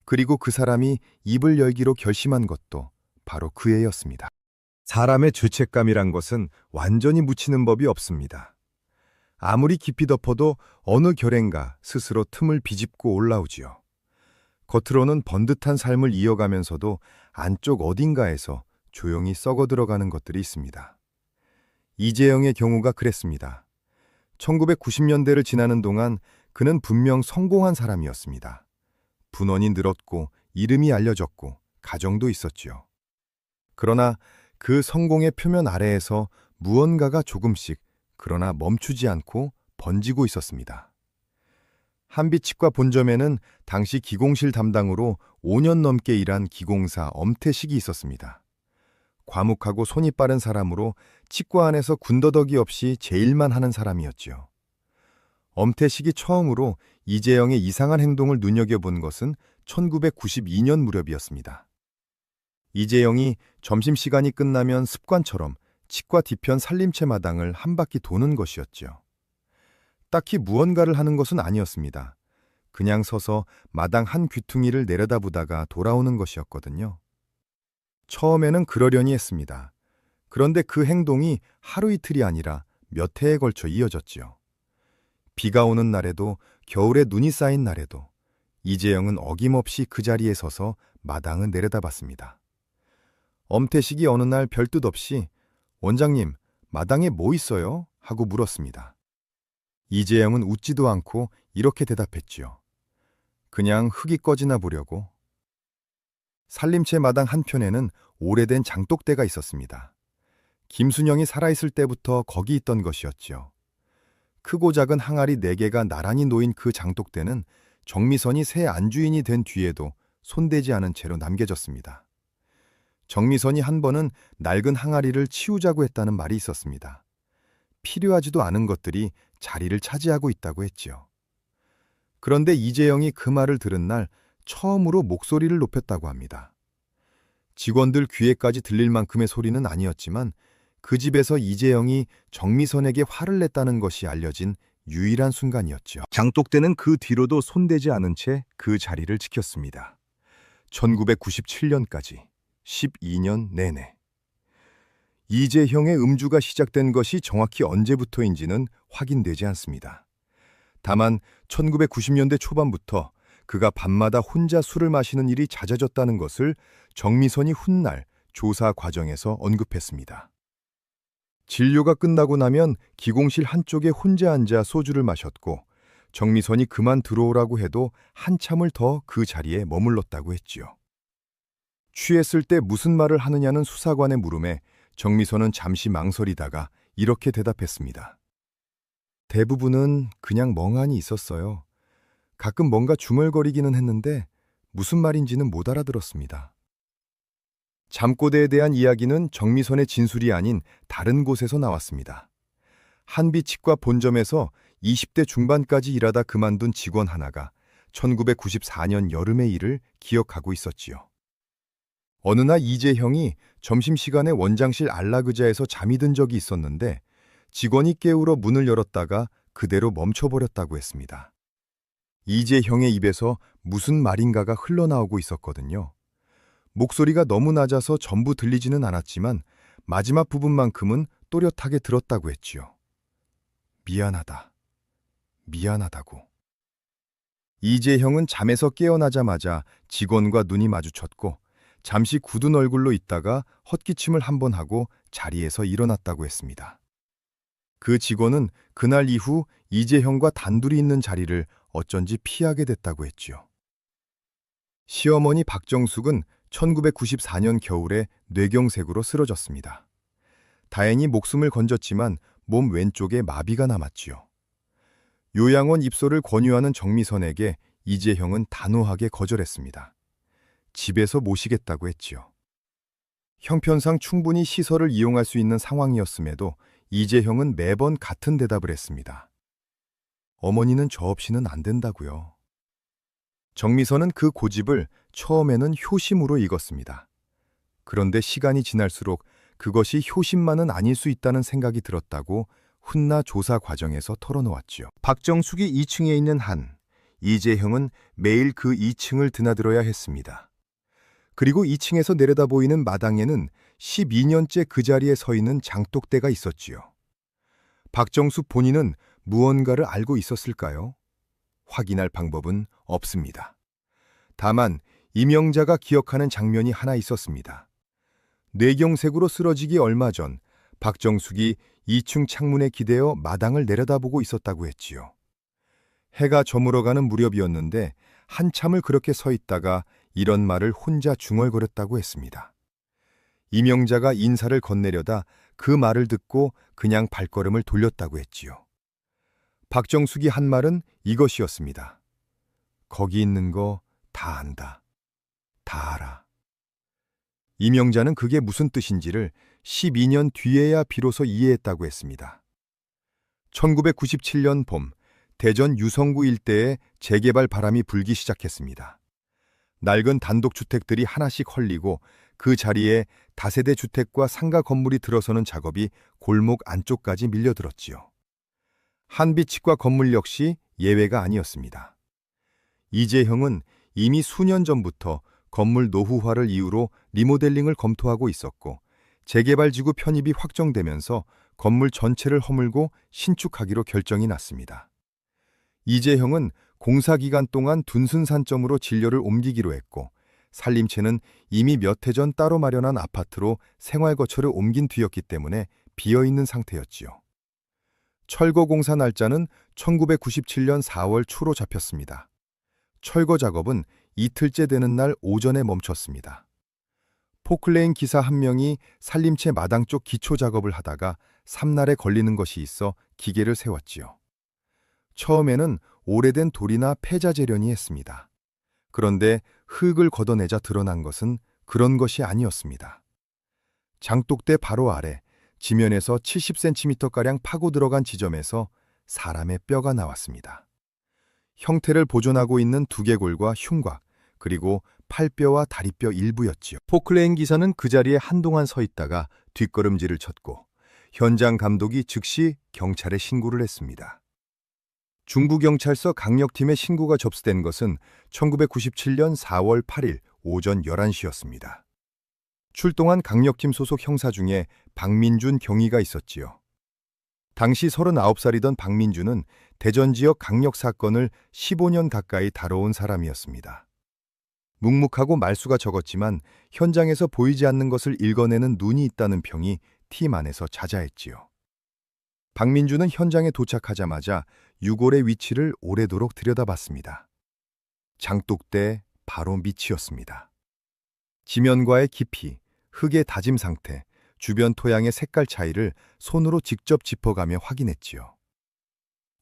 그리고 그 사람이 입을 열기로 결심한 것도 바로 그 애였습니다. 사람의 죄책감이란 것은 완전히 묻히는 법이 없습니다. 아무리 깊이 덮어도 어느 결엔가 스스로 틈을 비집고 올라오지요. 겉으로는 번듯한 삶을 이어가면서도 안쪽 어딘가에서 조용히 썩어 들어가는 것들이 있습니다. 이재영의 경우가 그랬습니다. 1990년대를 지나는 동안 그는 분명 성공한 사람이었습니다. 분원이 늘었고 이름이 알려졌고 가정도 있었지요. 그러나 그 성공의 표면 아래에서 무언가가 조금씩 그러나 멈추지 않고 번지고 있었습니다. 한빛치과 본점에는 당시 기공실 담당으로 5년 넘게 일한 기공사 엄태식이 있었습니다. 과묵하고 손이 빠른 사람으로 치과 안에서 군더더기 없이 제일만 하는 사람이었지요. 엄태식이 처음으로 이재영의 이상한 행동을 눈여겨본 것은 1992년 무렵이었습니다. 이재영이 점심시간이 끝나면 습관처럼 치과 뒤편 살림채 마당을 한 바퀴 도는 것이었지요. 딱히 무언가를 하는 것은 아니었습니다. 그냥 서서 마당 한 귀퉁이를 내려다보다가 돌아오는 것이었거든요. 처음에는 그러려니 했습니다. 그런데 그 행동이 하루 이틀이 아니라 몇 해에 걸쳐 이어졌지요. 비가 오는 날에도 겨울에 눈이 쌓인 날에도 이재영은 어김없이 그 자리에 서서 마당을 내려다봤습니다. 엄태식이 어느 날 별뜻 없이 원장님, 마당에 뭐 있어요? 하고 물었습니다. 이재영은 웃지도 않고 이렇게 대답했지요. 그냥 흙이 꺼지나 보려고. 살림채 마당 한편에는 오래된 장독대가 있었습니다. 김순영이 살아있을 때부터 거기 있던 것이었지요. 크고 작은 항아리 4개가 나란히 놓인 그 장독대는 정미선이 새 안주인이 된 뒤에도 손대지 않은 채로 남겨졌습니다. 정미선이 한 번은 낡은 항아리를 치우자고 했다는 말이 있었습니다. 필요하지도 않은 것들이 자리를 차지하고 있다고 했지요. 그런데 이재영이 그 말을 들은 날 처음으로 목소리를 높였다고 합니다. 직원들 귀에까지 들릴 만큼의 소리는 아니었지만 그 집에서 이재영이 정미선에게 화를 냈다는 것이 알려진 유일한 순간이었죠. 장독대는 그 뒤로도 손대지 않은 채 그 자리를 지켰습니다. 1997년까지 12년 내내. 이재형의 음주가 시작된 것이 정확히 언제부터인지는 확인되지 않습니다. 다만 1990년대 초반부터 그가 밤마다 혼자 술을 마시는 일이 잦아졌다는 것을 정미선이 훗날 조사 과정에서 언급했습니다. 진료가 끝나고 나면 기공실 한쪽에 혼자 앉아 소주를 마셨고 정미선이 그만 들어오라고 해도 한참을 더 그 자리에 머물렀다고 했지요. 취했을 때 무슨 말을 하느냐는 수사관의 물음에 정미선은 잠시 망설이다가 이렇게 대답했습니다. 대부분은 그냥 멍하니 있었어요. 가끔 뭔가 중얼거리기는 했는데 무슨 말인지는 못 알아들었습니다. 잠꼬대에 대한 이야기는 정미선의 진술이 아닌 다른 곳에서 나왔습니다. 한비치과 본점에서 20대 중반까지 일하다 그만둔 직원 하나가 1994년 여름의 일을 기억하고 있었지요. 어느 날 이재형이 점심시간에 원장실 안락의자에서 잠이 든 적이 있었는데 직원이 깨우러 문을 열었다가 그대로 멈춰버렸다고 했습니다. 이재형의 입에서 무슨 말인가가 흘러나오고 있었거든요. 목소리가 너무 낮아서 전부 들리지는 않았지만 마지막 부분만큼은 또렷하게 들었다고 했지요. 미안하다. 미안하다고. 이재형은 잠에서 깨어나자마자 직원과 눈이 마주쳤고 잠시 굳은 얼굴로 있다가 헛기침을 한 번 하고 자리에서 일어났다고 했습니다. 그 직원은 그날 이후 이재형과 단둘이 있는 자리를 어쩐지 피하게 됐다고 했지요. 시어머니 박정숙은 1994년 겨울에 뇌경색으로 쓰러졌습니다. 다행히 목숨을 건졌지만 몸 왼쪽에 마비가 남았지요. 요양원 입소를 권유하는 정미선에게 이재형은 단호하게 거절했습니다. 집에서 모시겠다고 했지요. 형편상 충분히 시설을 이용할 수 있는 상황이었음에도 이재형은 매번 같은 대답을 했습니다. 어머니는 저 없이는 안 된다고요. 정미선은 그 고집을 처음에는 효심으로 읽었습니다. 그런데 시간이 지날수록 그것이 효심만은 아닐 수 있다는 생각이 들었다고 훗날 조사 과정에서 털어놓았지요. 박정숙이 2층에 있는 한, 이재형은 매일 그 2층을 드나들어야 했습니다. 그리고 2층에서 내려다 보이는 마당에는 12년째 그 자리에 서 있는 장독대가 있었지요. 박정숙 본인은 무언가를 알고 있었을까요? 확인할 방법은 없습니다. 다만 임영자가 기억하는 장면이 하나 있었습니다. 뇌경색으로 쓰러지기 얼마 전 박정숙이 2층 창문에 기대어 마당을 내려다보고 있었다고 했지요. 해가 저물어가는 무렵이었는데 한참을 그렇게 서 있다가 이런 말을 혼자 중얼거렸다고 했습니다. 임영자가 인사를 건네려다 그 말을 듣고 그냥 발걸음을 돌렸다고 했지요. 박정숙이 한 말은 이것이었습니다. 거기 있는 거 다 안다. 다 알아. 임영자는 그게 무슨 뜻인지를 12년 뒤에야 비로소 이해했다고 했습니다. 1997년 봄, 대전 유성구 일대에 재개발 바람이 불기 시작했습니다. 낡은 단독주택들이 하나씩 헐리고 그 자리에 다세대 주택과 상가 건물이 들어서는 작업이 골목 안쪽까지 밀려들었지요. 한비치과 건물 역시 예외가 아니었습니다. 이재형은 이미 수년 전부터 건물 노후화를 이유로 리모델링을 검토하고 있었고 재개발지구 편입이 확정되면서 건물 전체를 허물고 신축하기로 결정이 났습니다. 이재형은 공사 기간 동안 둔순산점으로 진료를 옮기기로 했고 살림채는 이미 몇 해 전 따로 마련한 아파트로 생활거처를 옮긴 뒤였기 때문에 비어있는 상태였지요. 철거 공사 날짜는 1997년 4월 초로 잡혔습니다. 철거 작업은 이틀째 되는 날 오전에 멈췄습니다. 포클레인 기사 한 명이 살림채 마당 쪽 기초 작업을 하다가 삼날에 걸리는 것이 있어 기계를 세웠지요. 처음에는 오래된 돌이나 폐자 재련이 했습니다. 그런데 흙을 걷어내자 드러난 것은 그런 것이 아니었습니다. 장독대 바로 아래 지면에서 70cm가량 파고 들어간 지점에서 사람의 뼈가 나왔습니다. 형태를 보존하고 있는 두개골과 흉곽, 그리고 팔뼈와 다리뼈 일부였지요. 포클레인 기사는 그 자리에 한동안 서 있다가 뒷걸음질을 쳤고 현장 감독이 즉시 경찰에 신고를 했습니다. 중부경찰서 강력팀의 신고가 접수된 것은 1997년 4월 8일 오전 11시였습니다. 출동한 강력팀 소속 형사 중에 박민준 경위가 있었지요. 당시 39살이던 박민준은 대전 지역 강력 사건을 15년 가까이 다뤄온 사람이었습니다. 묵묵하고 말수가 적었지만 현장에서 보이지 않는 것을 읽어내는 눈이 있다는 평이 팀 안에서 자자했지요. 박민준은 현장에 도착하자마자 유골의 위치를 오래도록 들여다봤습니다. 장독대 바로 밑이었습니다. 지면과의 깊이, 흙의 다짐 상태, 주변 토양의 색깔 차이를 손으로 직접 짚어가며 확인했지요.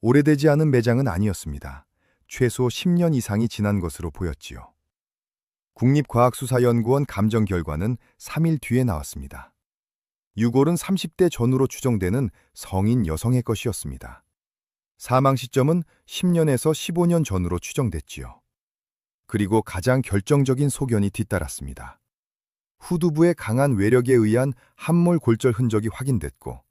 오래되지 않은 매장은 아니었습니다. 최소 10년 이상이 지난 것으로 보였지요. 국립과학수사연구원 감정 결과는 3일 뒤에 나왔습니다. 유골은 30대 전후로 추정되는 성인 여성의 것이었습니다. 사망 시점은 10년에서 15년 전후로 추정됐지요. 그리고 가장 결정적인 소견이 뒤따랐습니다. 후두부의 강한 외력에 의한 함몰 골절 흔적이 확인됐고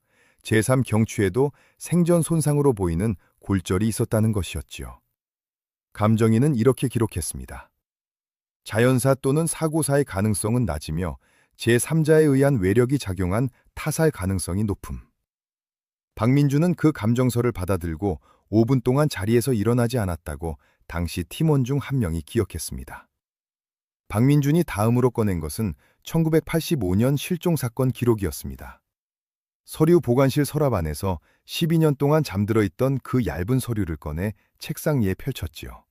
제3경추에도 생전 손상으로 보이는 골절이 있었다는 것이었지요. 감정인은 이렇게 기록했습니다. 자연사 또는 사고사의 가능성은 낮으며 제3자에 의한 외력이 작용한 타살 가능성이 높음. 박민준은 그 감정서를 받아들고 5분 동안 자리에서 일어나지 않았다고 당시 팀원 중 한 명이 기억했습니다. 박민준이 다음으로 꺼낸 것은 1985년 실종사건 기록이었습니다. 서류 보관실 서랍 안에서 12년 동안 잠들어 있던 그 얇은 서류를 꺼내 책상 위에 펼쳤지요.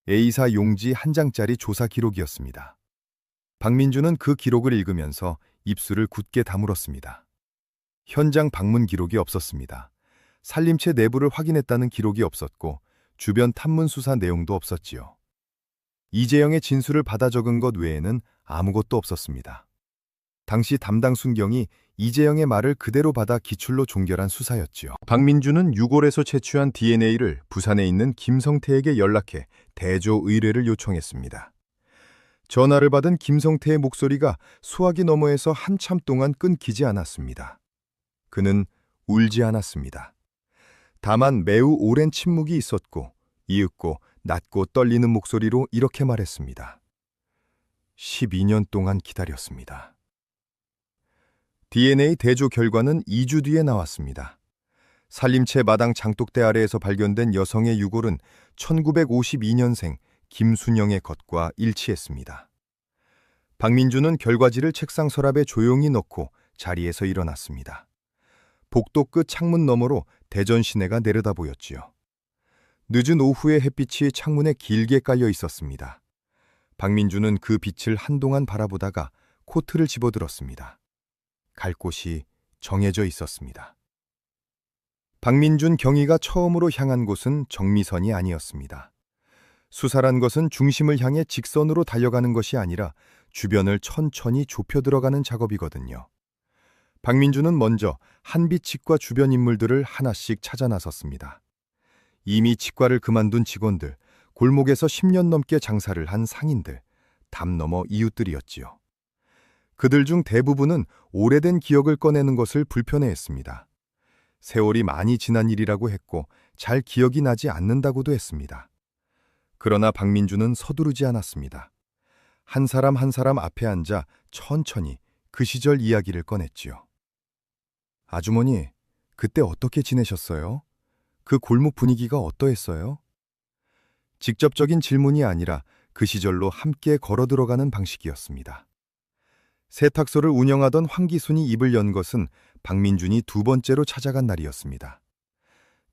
A사 용지 한 장짜리 조사 기록이었습니다. 박민준은 그 기록을 읽으면서 입술을 굳게 다물었습니다. 현장 방문 기록이 없었습니다. 살림채 내부를 확인했다는 기록이 없었고 주변 탐문 수사 내용도 없었지요. 이재영의 진술을 받아 적은 것 외에는 아무것도 없었습니다. 당시 담당 순경이 이재영의 말을 그대로 받아 기출로 종결한 수사였지요. 박민준은 유골에서 채취한 DNA를 부산에 있는 김성태에게 연락해 대조 의뢰를 요청했습니다. 전화를 받은 김성태의 목소리가 수화기 너머에서 한참 동안 끊기지 않았습니다. 그는 울지 않았습니다. 다만 매우 오랜 침묵이 있었고 이윽고 낮고 떨리는 목소리로 이렇게 말했습니다. 12년 동안 기다렸습니다. DNA 대조 결과는 2주 뒤에 나왔습니다. 살림채 마당 장독대 아래에서 발견된 여성의 유골은 1952년생 김순영의 것과 일치했습니다. 박민준은 결과지를 책상 서랍에 조용히 넣고 자리에서 일어났습니다. 복도 끝 창문 너머로 대전 시내가 내려다 보였지요. 늦은 오후의 햇빛이 창문에 길게 깔려 있었습니다. 박민준은 그 빛을 한동안 바라보다가 코트를 집어들었습니다. 갈 곳이 정해져 있었습니다. 박민준 경위가 처음으로 향한 곳은 정미선이 아니었습니다. 수사란 것은 중심을 향해 직선으로 달려가는 것이 아니라 주변을 천천히 좁혀 들어가는 작업이거든요. 박민준은 먼저 한빛 치과 주변 인물들을 하나씩 찾아 나섰습니다. 이미 치과를 그만둔 직원들, 골목에서 10년 넘게 장사를 한 상인들, 담 넘어 이웃들이었지요. 그들 중 대부분은 오래된 기억을 꺼내는 것을 불편해했습니다. 세월이 많이 지난 일이라고 했고 잘 기억이 나지 않는다고도 했습니다. 그러나 박민준은 서두르지 않았습니다. 한 사람 한 사람 앞에 앉아 천천히 그 시절 이야기를 꺼냈지요. 아주머니, 그때 어떻게 지내셨어요? 그 골목 분위기가 어떠했어요? 직접적인 질문이 아니라 그 시절로 함께 걸어 들어가는 방식이었습니다. 세탁소를 운영하던 황기순이 입을 연 것은 박민준이 두 번째로 찾아간 날이었습니다.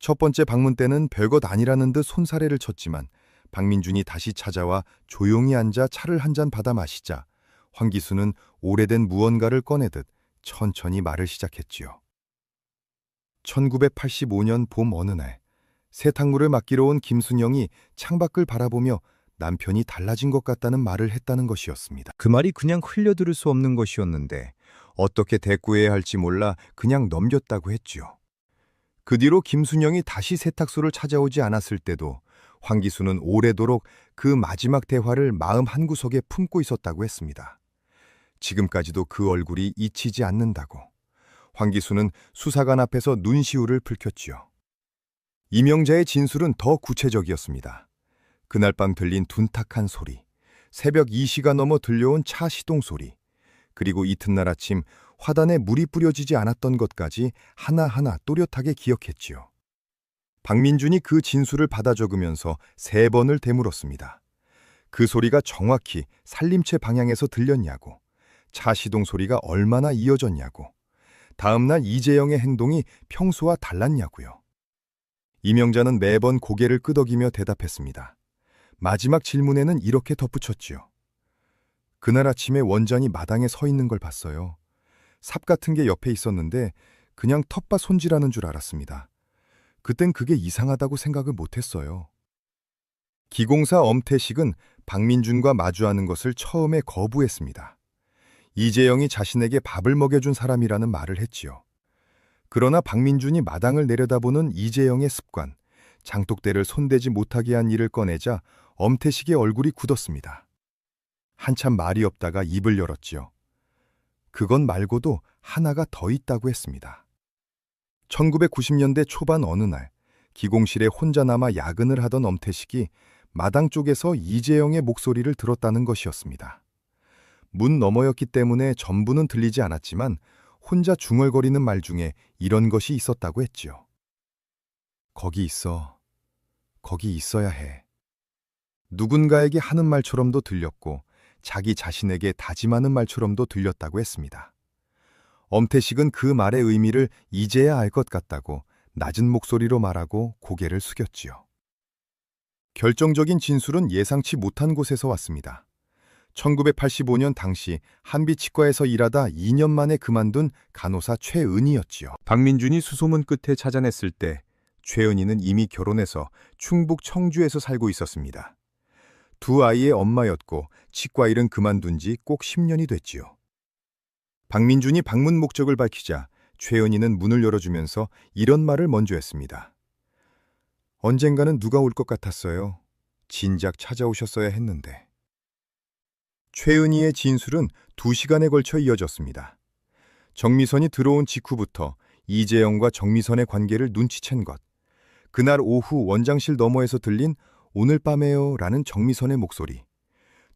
첫 번째 방문 때는 별것 아니라는 듯 손사래를 쳤지만 박민준이 다시 찾아와 조용히 앉아 차를 한 잔 받아 마시자 황기순은 오래된 무언가를 꺼내듯 천천히 말을 시작했지요. 1985년 봄 어느 날 세탁물을 맡기러 온 김순영이 창밖을 바라보며 남편이 달라진 것 같다는 말을 했다는 것이었습니다. 그 말이 그냥 흘려들을 수 없는 것이었는데 어떻게 대꾸해야 할지 몰라 그냥 넘겼다고 했지요. 그 뒤로 김순영이 다시 세탁소를 찾아오지 않았을 때도 황기수는 오래도록 그 마지막 대화를 마음 한구석에 품고 있었다고 했습니다. 지금까지도 그 얼굴이 잊히지 않는다고. 황기수는 수사관 앞에서 눈시울을 붉혔지요. 이명자의 진술은 더 구체적이었습니다. 그날 밤 들린 둔탁한 소리, 새벽 2시가 넘어 들려온 차 시동 소리, 그리고 이튿날 아침 화단에 물이 뿌려지지 않았던 것까지 하나하나 또렷하게 기억했지요. 박민준이 그 진술을 받아 적으면서 3번을 되물었습니다. 그 소리가 정확히 살림채 방향에서 들렸냐고, 차 시동 소리가 얼마나 이어졌냐고, 다음날 이재영의 행동이 평소와 달랐냐고요. 이명자는 매번 고개를 끄덕이며 대답했습니다. 마지막 질문에는 이렇게 덧붙였지요. 그날 아침에 원장이 마당에 서 있는 걸 봤어요. 삽 같은 게 옆에 있었는데 그냥 텃밭 손질하는 줄 알았습니다. 그땐 그게 이상하다고 생각을 못했어요. 기공사 엄태식은 박민준과 마주하는 것을 처음에 거부했습니다. 이재영이 자신에게 밥을 먹여준 사람이라는 말을 했지요. 그러나 박민준이 마당을 내려다보는 이재영의 습관, 장독대를 손대지 못하게 한 일을 꺼내자 엄태식의 얼굴이 굳었습니다. 한참 말이 없다가 입을 열었지요. 그건 말고도 하나가 더 있다고 했습니다. 1990년대 초반 어느 날 기공실에 혼자 남아 야근을 하던 엄태식이 마당 쪽에서 이재영의 목소리를 들었다는 것이었습니다. 문 너머였기 때문에 전부는 들리지 않았지만 혼자 중얼거리는 말 중에 이런 것이 있었다고 했지요. 거기 있어. 거기 있어야 해. 누군가에게 하는 말처럼도 들렸고 자기 자신에게 다짐하는 말처럼도 들렸다고 했습니다. 엄태식은 그 말의 의미를 이제야 알 것 같다고 낮은 목소리로 말하고 고개를 숙였지요. 결정적인 진술은 예상치 못한 곳에서 왔습니다. 1985년 당시 한빛치과에서 일하다 2년 만에 그만둔 간호사 최은희였지요. 박민준이 수소문 끝에 찾아냈을 때 최은희는 이미 결혼해서 충북 청주에서 살고 있었습니다. 2 아이의 엄마였고 치과 일은 그만둔 지 꼭 10년이 됐지요. 박민준이 방문 목적을 밝히자 최은희는 문을 열어주면서 이런 말을 먼저 했습니다. 언젠가는 누가 올 것 같았어요. 진작 찾아오셨어야 했는데. 최은희의 진술은 2시간에 걸쳐 이어졌습니다. 정미선이 들어온 직후부터 이재영과 정미선의 관계를 눈치챈 것, 그날 오후 원장실 너머에서 들린 오늘 밤에요 라는 정미선의 목소리,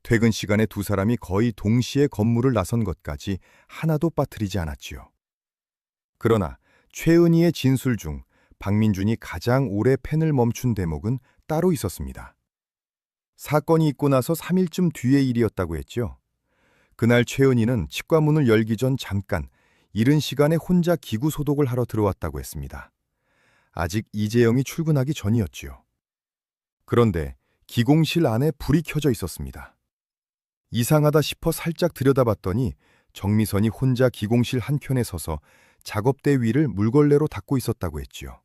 퇴근 시간에 2 사람이 거의 동시에 건물을 나선 것까지 하나도 빠뜨리지 않았지요. 그러나 최은희의 진술 중 박민준이 가장 오래 펜을 멈춘 대목은 따로 있었습니다. 사건이 있고 나서 3일쯤 뒤의 일이었다고 했죠. 그날 최은희는 치과 문을 열기 전 잠깐 이른 시간에 혼자 기구 소독을 하러 들어왔다고 했습니다. 아직 이재영이 출근하기 전이었지요. 그런데 기공실 안에 불이 켜져 있었습니다. 이상하다 싶어 살짝 들여다봤더니 정미선이 혼자 기공실 한켠에 서서 작업대 위를 물걸레로 닦고 있었다고 했지요.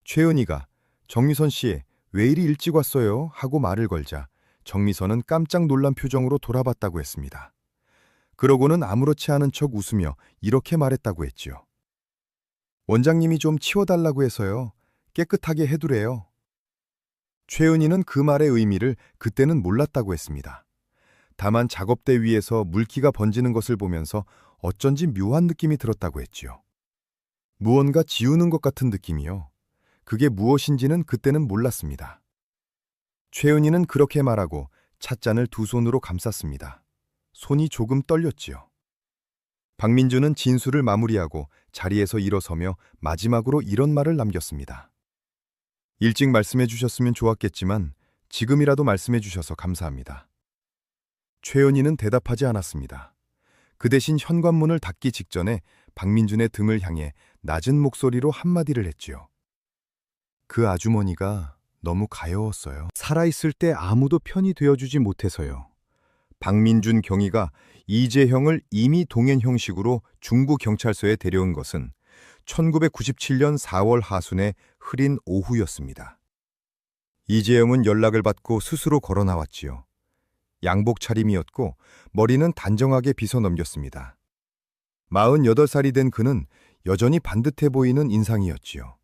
최은희가 정미선 씨, 왜 이리 일찍 왔어요? 하고 말을 걸자 정미선은 깜짝 놀란 표정으로 돌아봤다고 했습니다. 그러고는 아무렇지 않은 척 웃으며 이렇게 말했다고 했지요. 원장님이 좀 치워달라고 해서요. 깨끗하게 해두래요. 최은희는 그 말의 의미를 그때는 몰랐다고 했습니다. 다만 작업대 위에서 물기가 번지는 것을 보면서 어쩐지 묘한 느낌이 들었다고 했지요. 무언가 지우는 것 같은 느낌이요. 그게 무엇인지는 그때는 몰랐습니다. 최은희는 그렇게 말하고 찻잔을 2 손으로 감쌌습니다. 손이 조금 떨렸지요. 박민준은 진술을 마무리하고 자리에서 일어서며 마지막으로 이런 말을 남겼습니다. 일찍 말씀해 주셨으면 좋았겠지만 지금이라도 말씀해 주셔서 감사합니다. 최은희는 대답하지 않았습니다. 그 대신 현관문을 닫기 직전에 박민준의 등을 향해 낮은 목소리로 한마디를 했지요. 그 아주머니가 너무 가여웠어요. 살아있을 때 아무도 편이 되어주지 못해서요. 박민준 경위가 이재형을 임의 동행 형식으로 중부경찰서에 데려온 것은 1997년 4월 하순의 흐린 오후였습니다. 이재형은 연락을 받고 스스로 걸어 나왔지요. 양복 차림이었고 머리는 단정하게 빗어 넘겼습니다. 48살이 된 그는 여전히 반듯해 보이는 인상이었지요.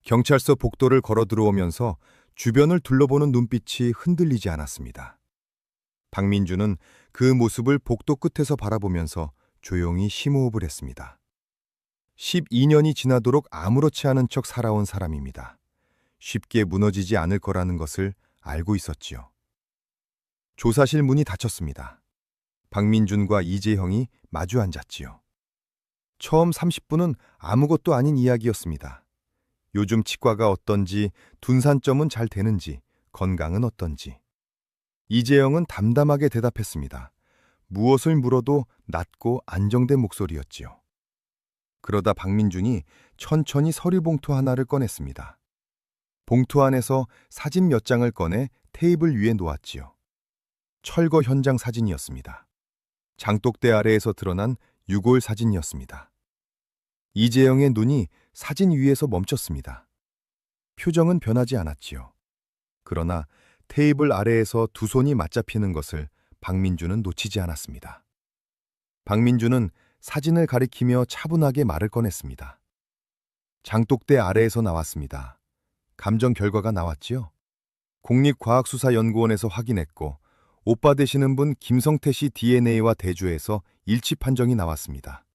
경찰서 복도를 걸어 들어오면서 주변을 둘러보는 눈빛이 흔들리지 않았습니다. 박민준은 그 모습을 복도 끝에서 바라보면서 조용히 심호흡을 했습니다. 12년이 지나도록 아무렇지 않은 척 살아온 사람입니다. 쉽게 무너지지 않을 거라는 것을 알고 있었지요. 조사실 문이 닫혔습니다. 박민준과 이재형이 마주 앉았지요. 처음 30분은 아무것도 아닌 이야기였습니다. 요즘 치과가 어떤지, 둔산점은 잘 되는지, 건강은 어떤지. 이재형은 담담하게 대답했습니다. 무엇을 물어도 낮고 안정된 목소리였지요. 그러다 박민준이 천천히 서류 봉투 하나를 꺼냈습니다. 봉투 안에서 사진 몇 장을 꺼내 테이블 위에 놓았지요. 철거 현장 사진이었습니다. 장독대 아래에서 드러난 유골 사진이었습니다. 이재영의 눈이 사진 위에서 멈췄습니다. 표정은 변하지 않았지요. 그러나 테이블 아래에서 두 손이 맞잡히는 것을 박민준은 놓치지 않았습니다. 박민준은 사진을 가리키며 차분하게 말을 꺼냈습니다. 장독대 아래에서 나왔습니다. 감정 결과가 나왔지요? 국립과학수사연구원에서 확인했고 오빠 되시는 분 김성태 씨 DNA와 대조해서 일치 판정이 나왔습니다.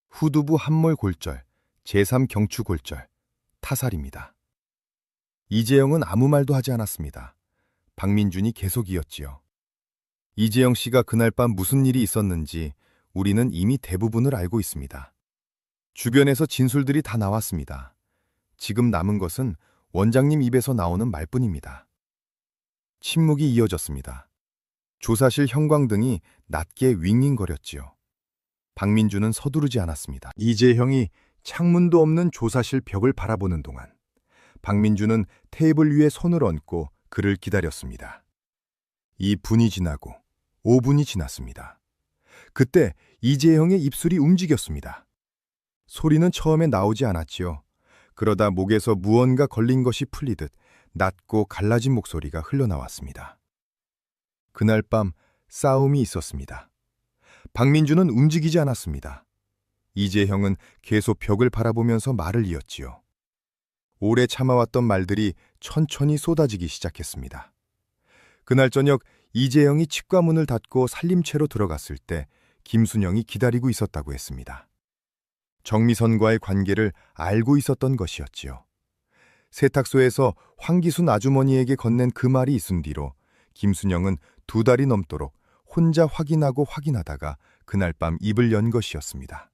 후두부 함몰 골절, 제3경추 골절, 타살입니다. 이재영은 아무 말도 하지 않았습니다. 박민준이 계속 이었지요. 이재영 씨가 그날 밤 무슨 일이 있었는지 우리는 이미 대부분을 알고 있습니다. 주변에서 진술들이 다 나왔습니다. 지금 남은 것은 원장님 입에서 나오는 말뿐입니다. 침묵이 이어졌습니다. 조사실 형광등이 낮게 윙윙거렸지요. 박민준은 서두르지 않았습니다. 이재형이 창문도 없는 조사실 벽을 바라보는 동안 박민준은 테이블 위에 손을 얹고 그를 기다렸습니다. 2분이 지나고 5분이 지났습니다. 그때 이재형의 입술이 움직였습니다. 소리는 처음에 나오지 않았지요. 그러다 목에서 무언가 걸린 것이 풀리듯 낮고 갈라진 목소리가 흘러나왔습니다. 그날 밤 싸움이 있었습니다. 박민준은 움직이지 않았습니다. 이재형은 계속 벽을 바라보면서 말을 이었지요. 오래 참아왔던 말들이 천천히 쏟아지기 시작했습니다. 그날 저녁 이재형이 치과 문을 닫고 살림채로 들어갔을 때 김순영이 기다리고 있었다고 했습니다. 정미선과의 관계를 알고 있었던 것이었지요. 세탁소에서 황기순 아주머니에게 건넨 그 말이 있은 뒤로 김순영은 2달이 넘도록 혼자 확인하고 확인하다가 그날 밤 입을 연 것이었습니다.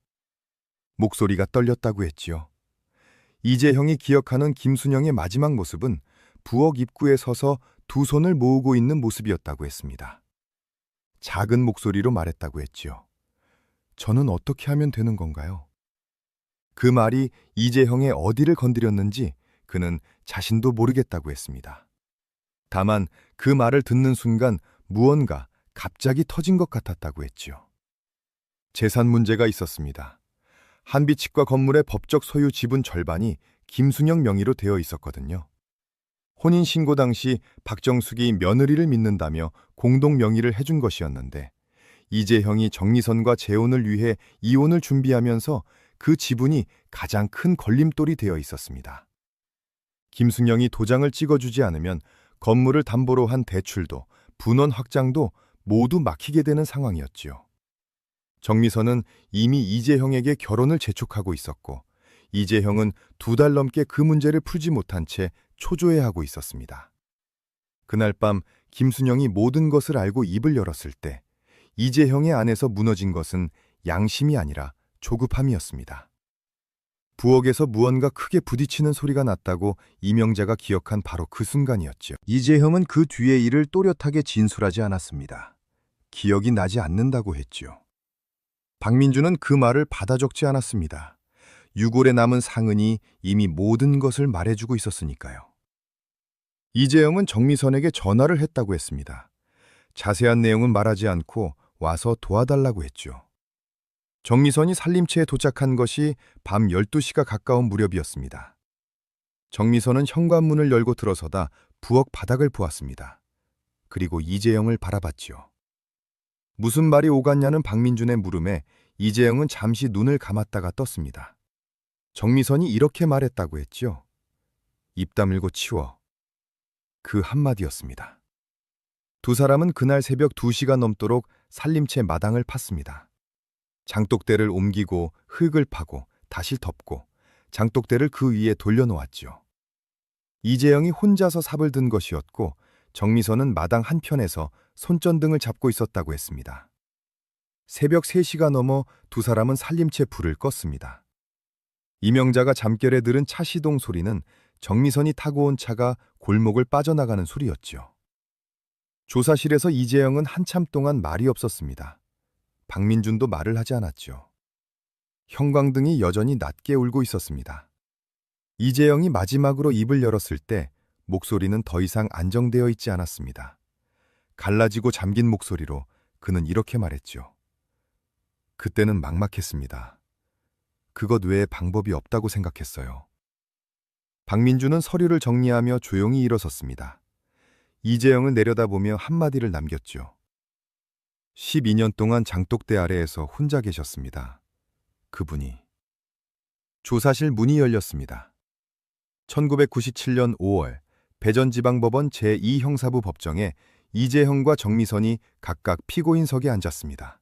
목소리가 떨렸다고 했지요. 이재형이 기억하는 김순영의 마지막 모습은 부엌 입구에 서서 두 손을 모으고 있는 모습이었다고 했습니다. 작은 목소리로 말했다고 했지요. 저는 어떻게 하면 되는 건가요? 그 말이 이재형의 어디를 건드렸는지 그는 자신도 모르겠다고 했습니다. 다만 그 말을 듣는 순간 무언가 갑자기 터진 것 같았다고 했지요. 재산 문제가 있었습니다. 한비치과 건물의 법적 소유 지분 절반이 김순영 명의로 되어 있었거든요. 혼인신고 당시 박정숙이 며느리를 믿는다며 공동 명의를 해준 것이었는데 이재형이 정미선과 재혼을 위해 이혼을 준비하면서 그 지분이 가장 큰 걸림돌이 되어 있었습니다. 김순영이 도장을 찍어주지 않으면 건물을 담보로 한 대출도 분원 확장도 모두 막히게 되는 상황이었지요. 정미선은 이미 이재형에게 결혼을 재촉하고 있었고 이재형은 2달 넘게 그 문제를 풀지 못한 채 초조해하고 있었습니다. 그날 밤 김순영이 모든 것을 알고 입을 열었을 때 이재형의 안에서 무너진 것은 양심이 아니라 조급함이었습니다. 부엌에서 무언가 크게 부딪히는 소리가 났다고 이명자가 기억한 바로 그 순간이었지요. 이재형은 그 뒤의 일을 또렷하게 진술하지 않았습니다. 기억이 나지 않는다고 했지요. 박민준은 그 말을 받아 적지 않았습니다. 유골에 남은 상흔이 이미 모든 것을 말해주고 있었으니까요. 이재형은 정미선에게 전화를 했다고 했습니다. 자세한 내용은 말하지 않고 와서 도와달라고 했죠. 정미선이 살림채에 도착한 것이 밤 12시가 가까운 무렵이었습니다. 정미선은 현관문을 열고 들어서다 부엌 바닥을 보았습니다. 그리고 이재영을 바라봤지요. 무슨 말이 오갔냐는 박민준의 물음에 이재영은 잠시 눈을 감았다가 떴습니다. 정미선이 이렇게 말했다고 했지요. 입 다물고 치워. 그 한마디였습니다. 두 사람은 그날 새벽 2시가 넘도록 살림채 마당을 팠습니다. 장독대를 옮기고 흙을 파고 다시 덮고 장독대를 그 위에 돌려놓았지요. 이재영이 혼자서 삽을 든 것이었고 정미선은 마당 한편에서 손전등을 잡고 있었다고 했습니다. 새벽 3시가 넘어 두 사람은 살림채 불을 껐습니다. 이명자가 잠결에 들은 차 시동 소리는 정미선이 타고 온 차가 골목을 빠져나가는 소리였지요. 조사실에서 이재영은 한참 동안 말이 없었습니다. 박민준도 말을 하지 않았죠. 형광등이 여전히 낮게 울고 있었습니다. 이재영이 마지막으로 입을 열었을 때 목소리는 더 이상 안정되어 있지 않았습니다. 갈라지고 잠긴 목소리로 그는 이렇게 말했죠. 그때는 막막했습니다. 그것 외에 방법이 없다고 생각했어요. 박민준은 서류를 정리하며 조용히 일어섰습니다. 이재영을 내려다보며 한마디를 남겼죠. 12년 동안 장독대 아래에서 혼자 계셨습니다. 그분이. 조사실 문이 열렸습니다. 1997년 5월 대전지방법원 제2형사부 법정에 이재형과 정미선이 각각 피고인석에 앉았습니다.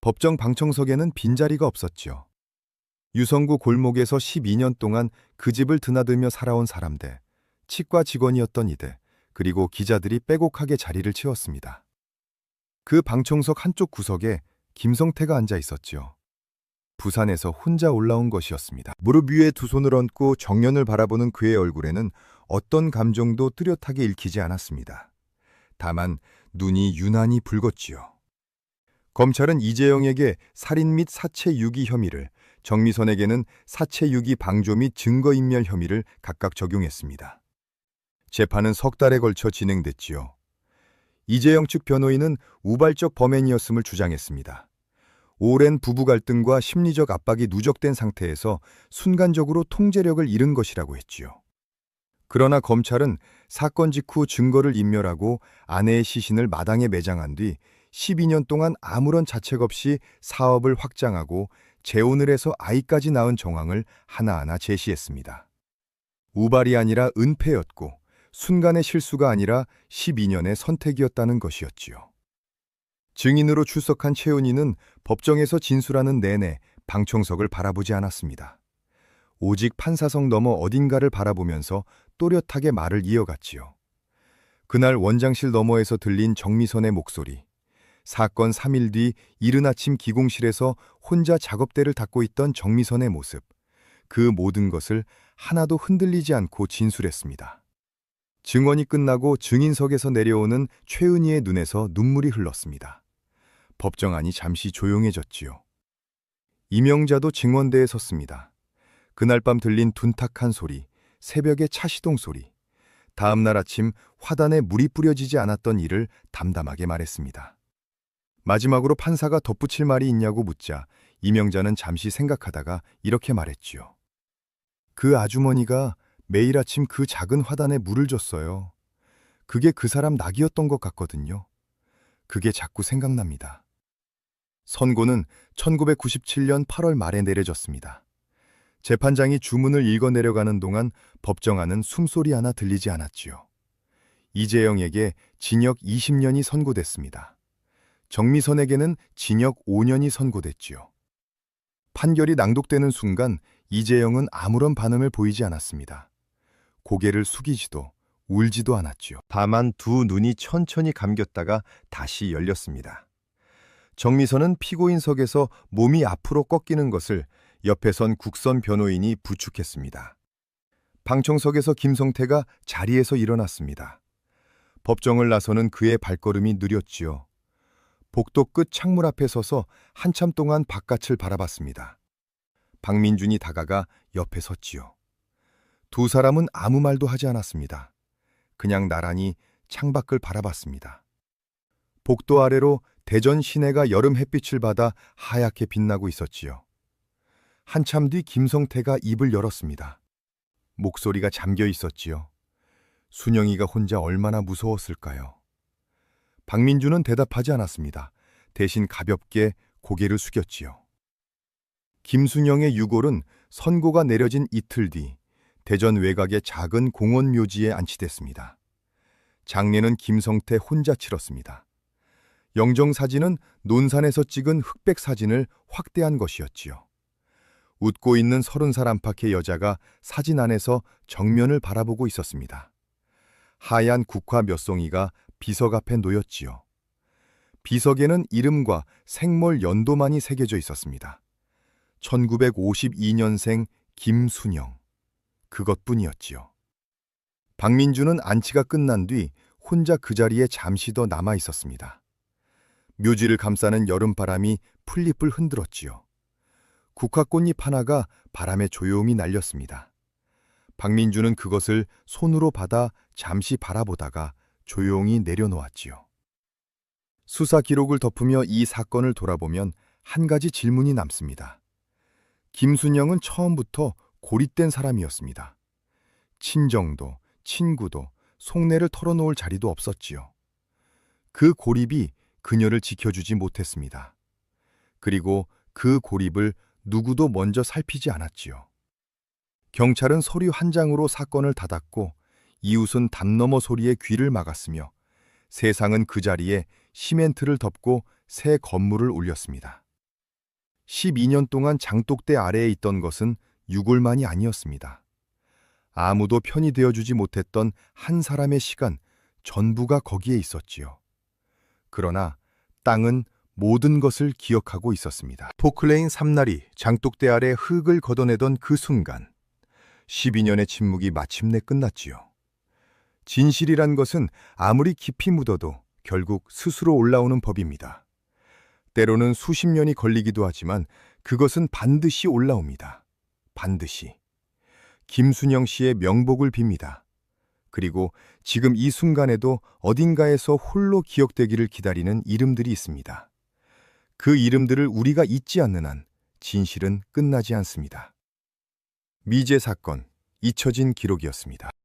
법정 방청석에는 빈자리가 없었지요. 유성구 골목에서 12년 동안 그 집을 드나들며 살아온 사람들, 치과 직원이었던 이들, 그리고 기자들이 빼곡하게 자리를 채웠습니다. 그 방청석 한쪽 구석에 김성태가 앉아 있었지요. 부산에서 혼자 올라온 것이었습니다. 무릎 위에 두 손을 얹고 정면을 바라보는 그의 얼굴에는 어떤 감정도 뚜렷하게 읽히지 않았습니다. 다만 눈이 유난히 붉었지요. 검찰은 이재영에게 살인 및 사체 유기 혐의를, 정미선에게는 사체 유기 방조 및 증거인멸 혐의를 각각 적용했습니다. 재판은 석 달에 걸쳐 진행됐지요. 이재영 측 변호인은 우발적 범행이었음을 주장했습니다. 오랜 부부 갈등과 심리적 압박이 누적된 상태에서 순간적으로 통제력을 잃은 것이라고 했지요. 그러나 검찰은 사건 직후 증거를 인멸하고 아내의 시신을 마당에 매장한 뒤 12년 동안 아무런 자책 없이 사업을 확장하고 재혼을 해서 아이까지 낳은 정황을 하나하나 제시했습니다. 우발이 아니라 은폐였고 순간의 실수가 아니라 12년의 선택이었다는 것이었지요. 증인으로 출석한 최은희는 법정에서 진술하는 내내 방청석을 바라보지 않았습니다. 오직 판사석 너머 어딘가를 바라보면서 또렷하게 말을 이어갔지요. 그날 원장실 너머에서 들린 정미선의 목소리, 사건 3일 뒤 이른 아침 기공실에서 혼자 작업대를 닦고 있던 정미선의 모습, 그 모든 것을 하나도 흔들리지 않고 진술했습니다. 증언이 끝나고 증인석에서 내려오는 최은희의 눈에서 눈물이 흘렀습니다. 법정 안이 잠시 조용해졌지요. 이명자도 증언대에 섰습니다. 그날 밤 들린 둔탁한 소리, 새벽의 차 시동 소리, 다음 날 아침 화단에 물이 뿌려지지 않았던 일을 담담하게 말했습니다. 마지막으로 판사가 덧붙일 말이 있냐고 묻자 이명자는 잠시 생각하다가 이렇게 말했지요. 그 아주머니가 매일 아침 그 작은 화단에 물을 줬어요. 그게 그 사람 낙이었던 것 같거든요. 그게 자꾸 생각납니다. 선고는 1997년 8월 말에 내려졌습니다. 재판장이 주문을 읽어 내려가는 동안 법정 안은 숨소리 하나 들리지 않았지요. 이재영에게 징역 20년이 선고됐습니다. 정미선에게는 징역 5년이 선고됐지요. 판결이 낭독되는 순간 이재영은 아무런 반응을 보이지 않았습니다. 고개를 숙이지도 울지도 않았지요. 다만 두 눈이 천천히 감겼다가 다시 열렸습니다. 정미선은 피고인석에서 몸이 앞으로 꺾이는 것을 옆에 선 국선 변호인이 부축했습니다. 방청석에서 김성태가 자리에서 일어났습니다. 법정을 나서는 그의 발걸음이 느렸지요. 복도 끝 창문 앞에 서서 한참 동안 바깥을 바라봤습니다. 박민준이 다가가 옆에 섰지요. 두 사람은 아무 말도 하지 않았습니다. 그냥 나란히 창밖을 바라봤습니다. 복도 아래로 대전 시내가 여름 햇빛을 받아 하얗게 빛나고 있었지요. 한참 뒤 김성태가 입을 열었습니다. 목소리가 잠겨 있었지요. 순영이가 혼자 얼마나 무서웠을까요? 박민준은 대답하지 않았습니다. 대신 가볍게 고개를 숙였지요. 김순영의 유골은 선고가 내려진 이틀 뒤 대전 외곽의 작은 공원 묘지에 안치됐습니다. 장례는 김성태 혼자 치렀습니다. 영정사진은 논산에서 찍은 흑백 사진을 확대한 것이었지요. 웃고 있는 30살 안팎의 여자가 사진 안에서 정면을 바라보고 있었습니다. 하얀 국화 몇 송이가 비석 앞에 놓였지요. 비석에는 이름과 생몰 연도만이 새겨져 있었습니다. 1952년생 김순영. 그것뿐이었지요. 박민주는 안치가 끝난 뒤 혼자 그 자리에 잠시 더 남아 있었습니다. 묘지를 감싸는 여름바람이 풀잎을 흔들었지요. 국화꽃잎 하나가 바람에 조용히 날렸습니다. 박민주는 그것을 손으로 받아 잠시 바라보다가 조용히 내려놓았지요. 수사 기록을 덮으며 이 사건을 돌아보면 한 가지 질문이 남습니다. 김순영은 처음부터 고립된 사람이었습니다. 친정도, 친구도, 속내를 털어놓을 자리도 없었지요. 그 고립이 그녀를 지켜주지 못했습니다. 그리고 그 고립을 누구도 먼저 살피지 않았지요. 경찰은 서류 한 장으로 사건을 닫았고 이웃은 담 너머 소리에 귀를 막았으며 세상은 그 자리에 시멘트를 덮고 새 건물을 올렸습니다. 12년 동안 장독대 아래에 있던 것은 유골만이 아니었습니다. 아무도 편히 되어주지 못했던 한 사람의 시간 전부가 거기에 있었지요. 그러나 땅은 모든 것을 기억하고 있었습니다. 포클레인 삼날이 장독대 아래 흙을 걷어내던 그 순간 12년의 침묵이 마침내 끝났지요. 진실이란 것은 아무리 깊이 묻어도 결국 스스로 올라오는 법입니다. 때로는 수십 년이 걸리기도 하지만 그것은 반드시 올라옵니다. 반드시. 김순영 씨의 명복을 빕니다. 그리고 지금 이 순간에도 어딘가에서 홀로 기억되기를 기다리는 이름들이 있습니다. 그 이름들을 우리가 잊지 않는 한 진실은 끝나지 않습니다. 미제 사건, 잊혀진 기록이었습니다.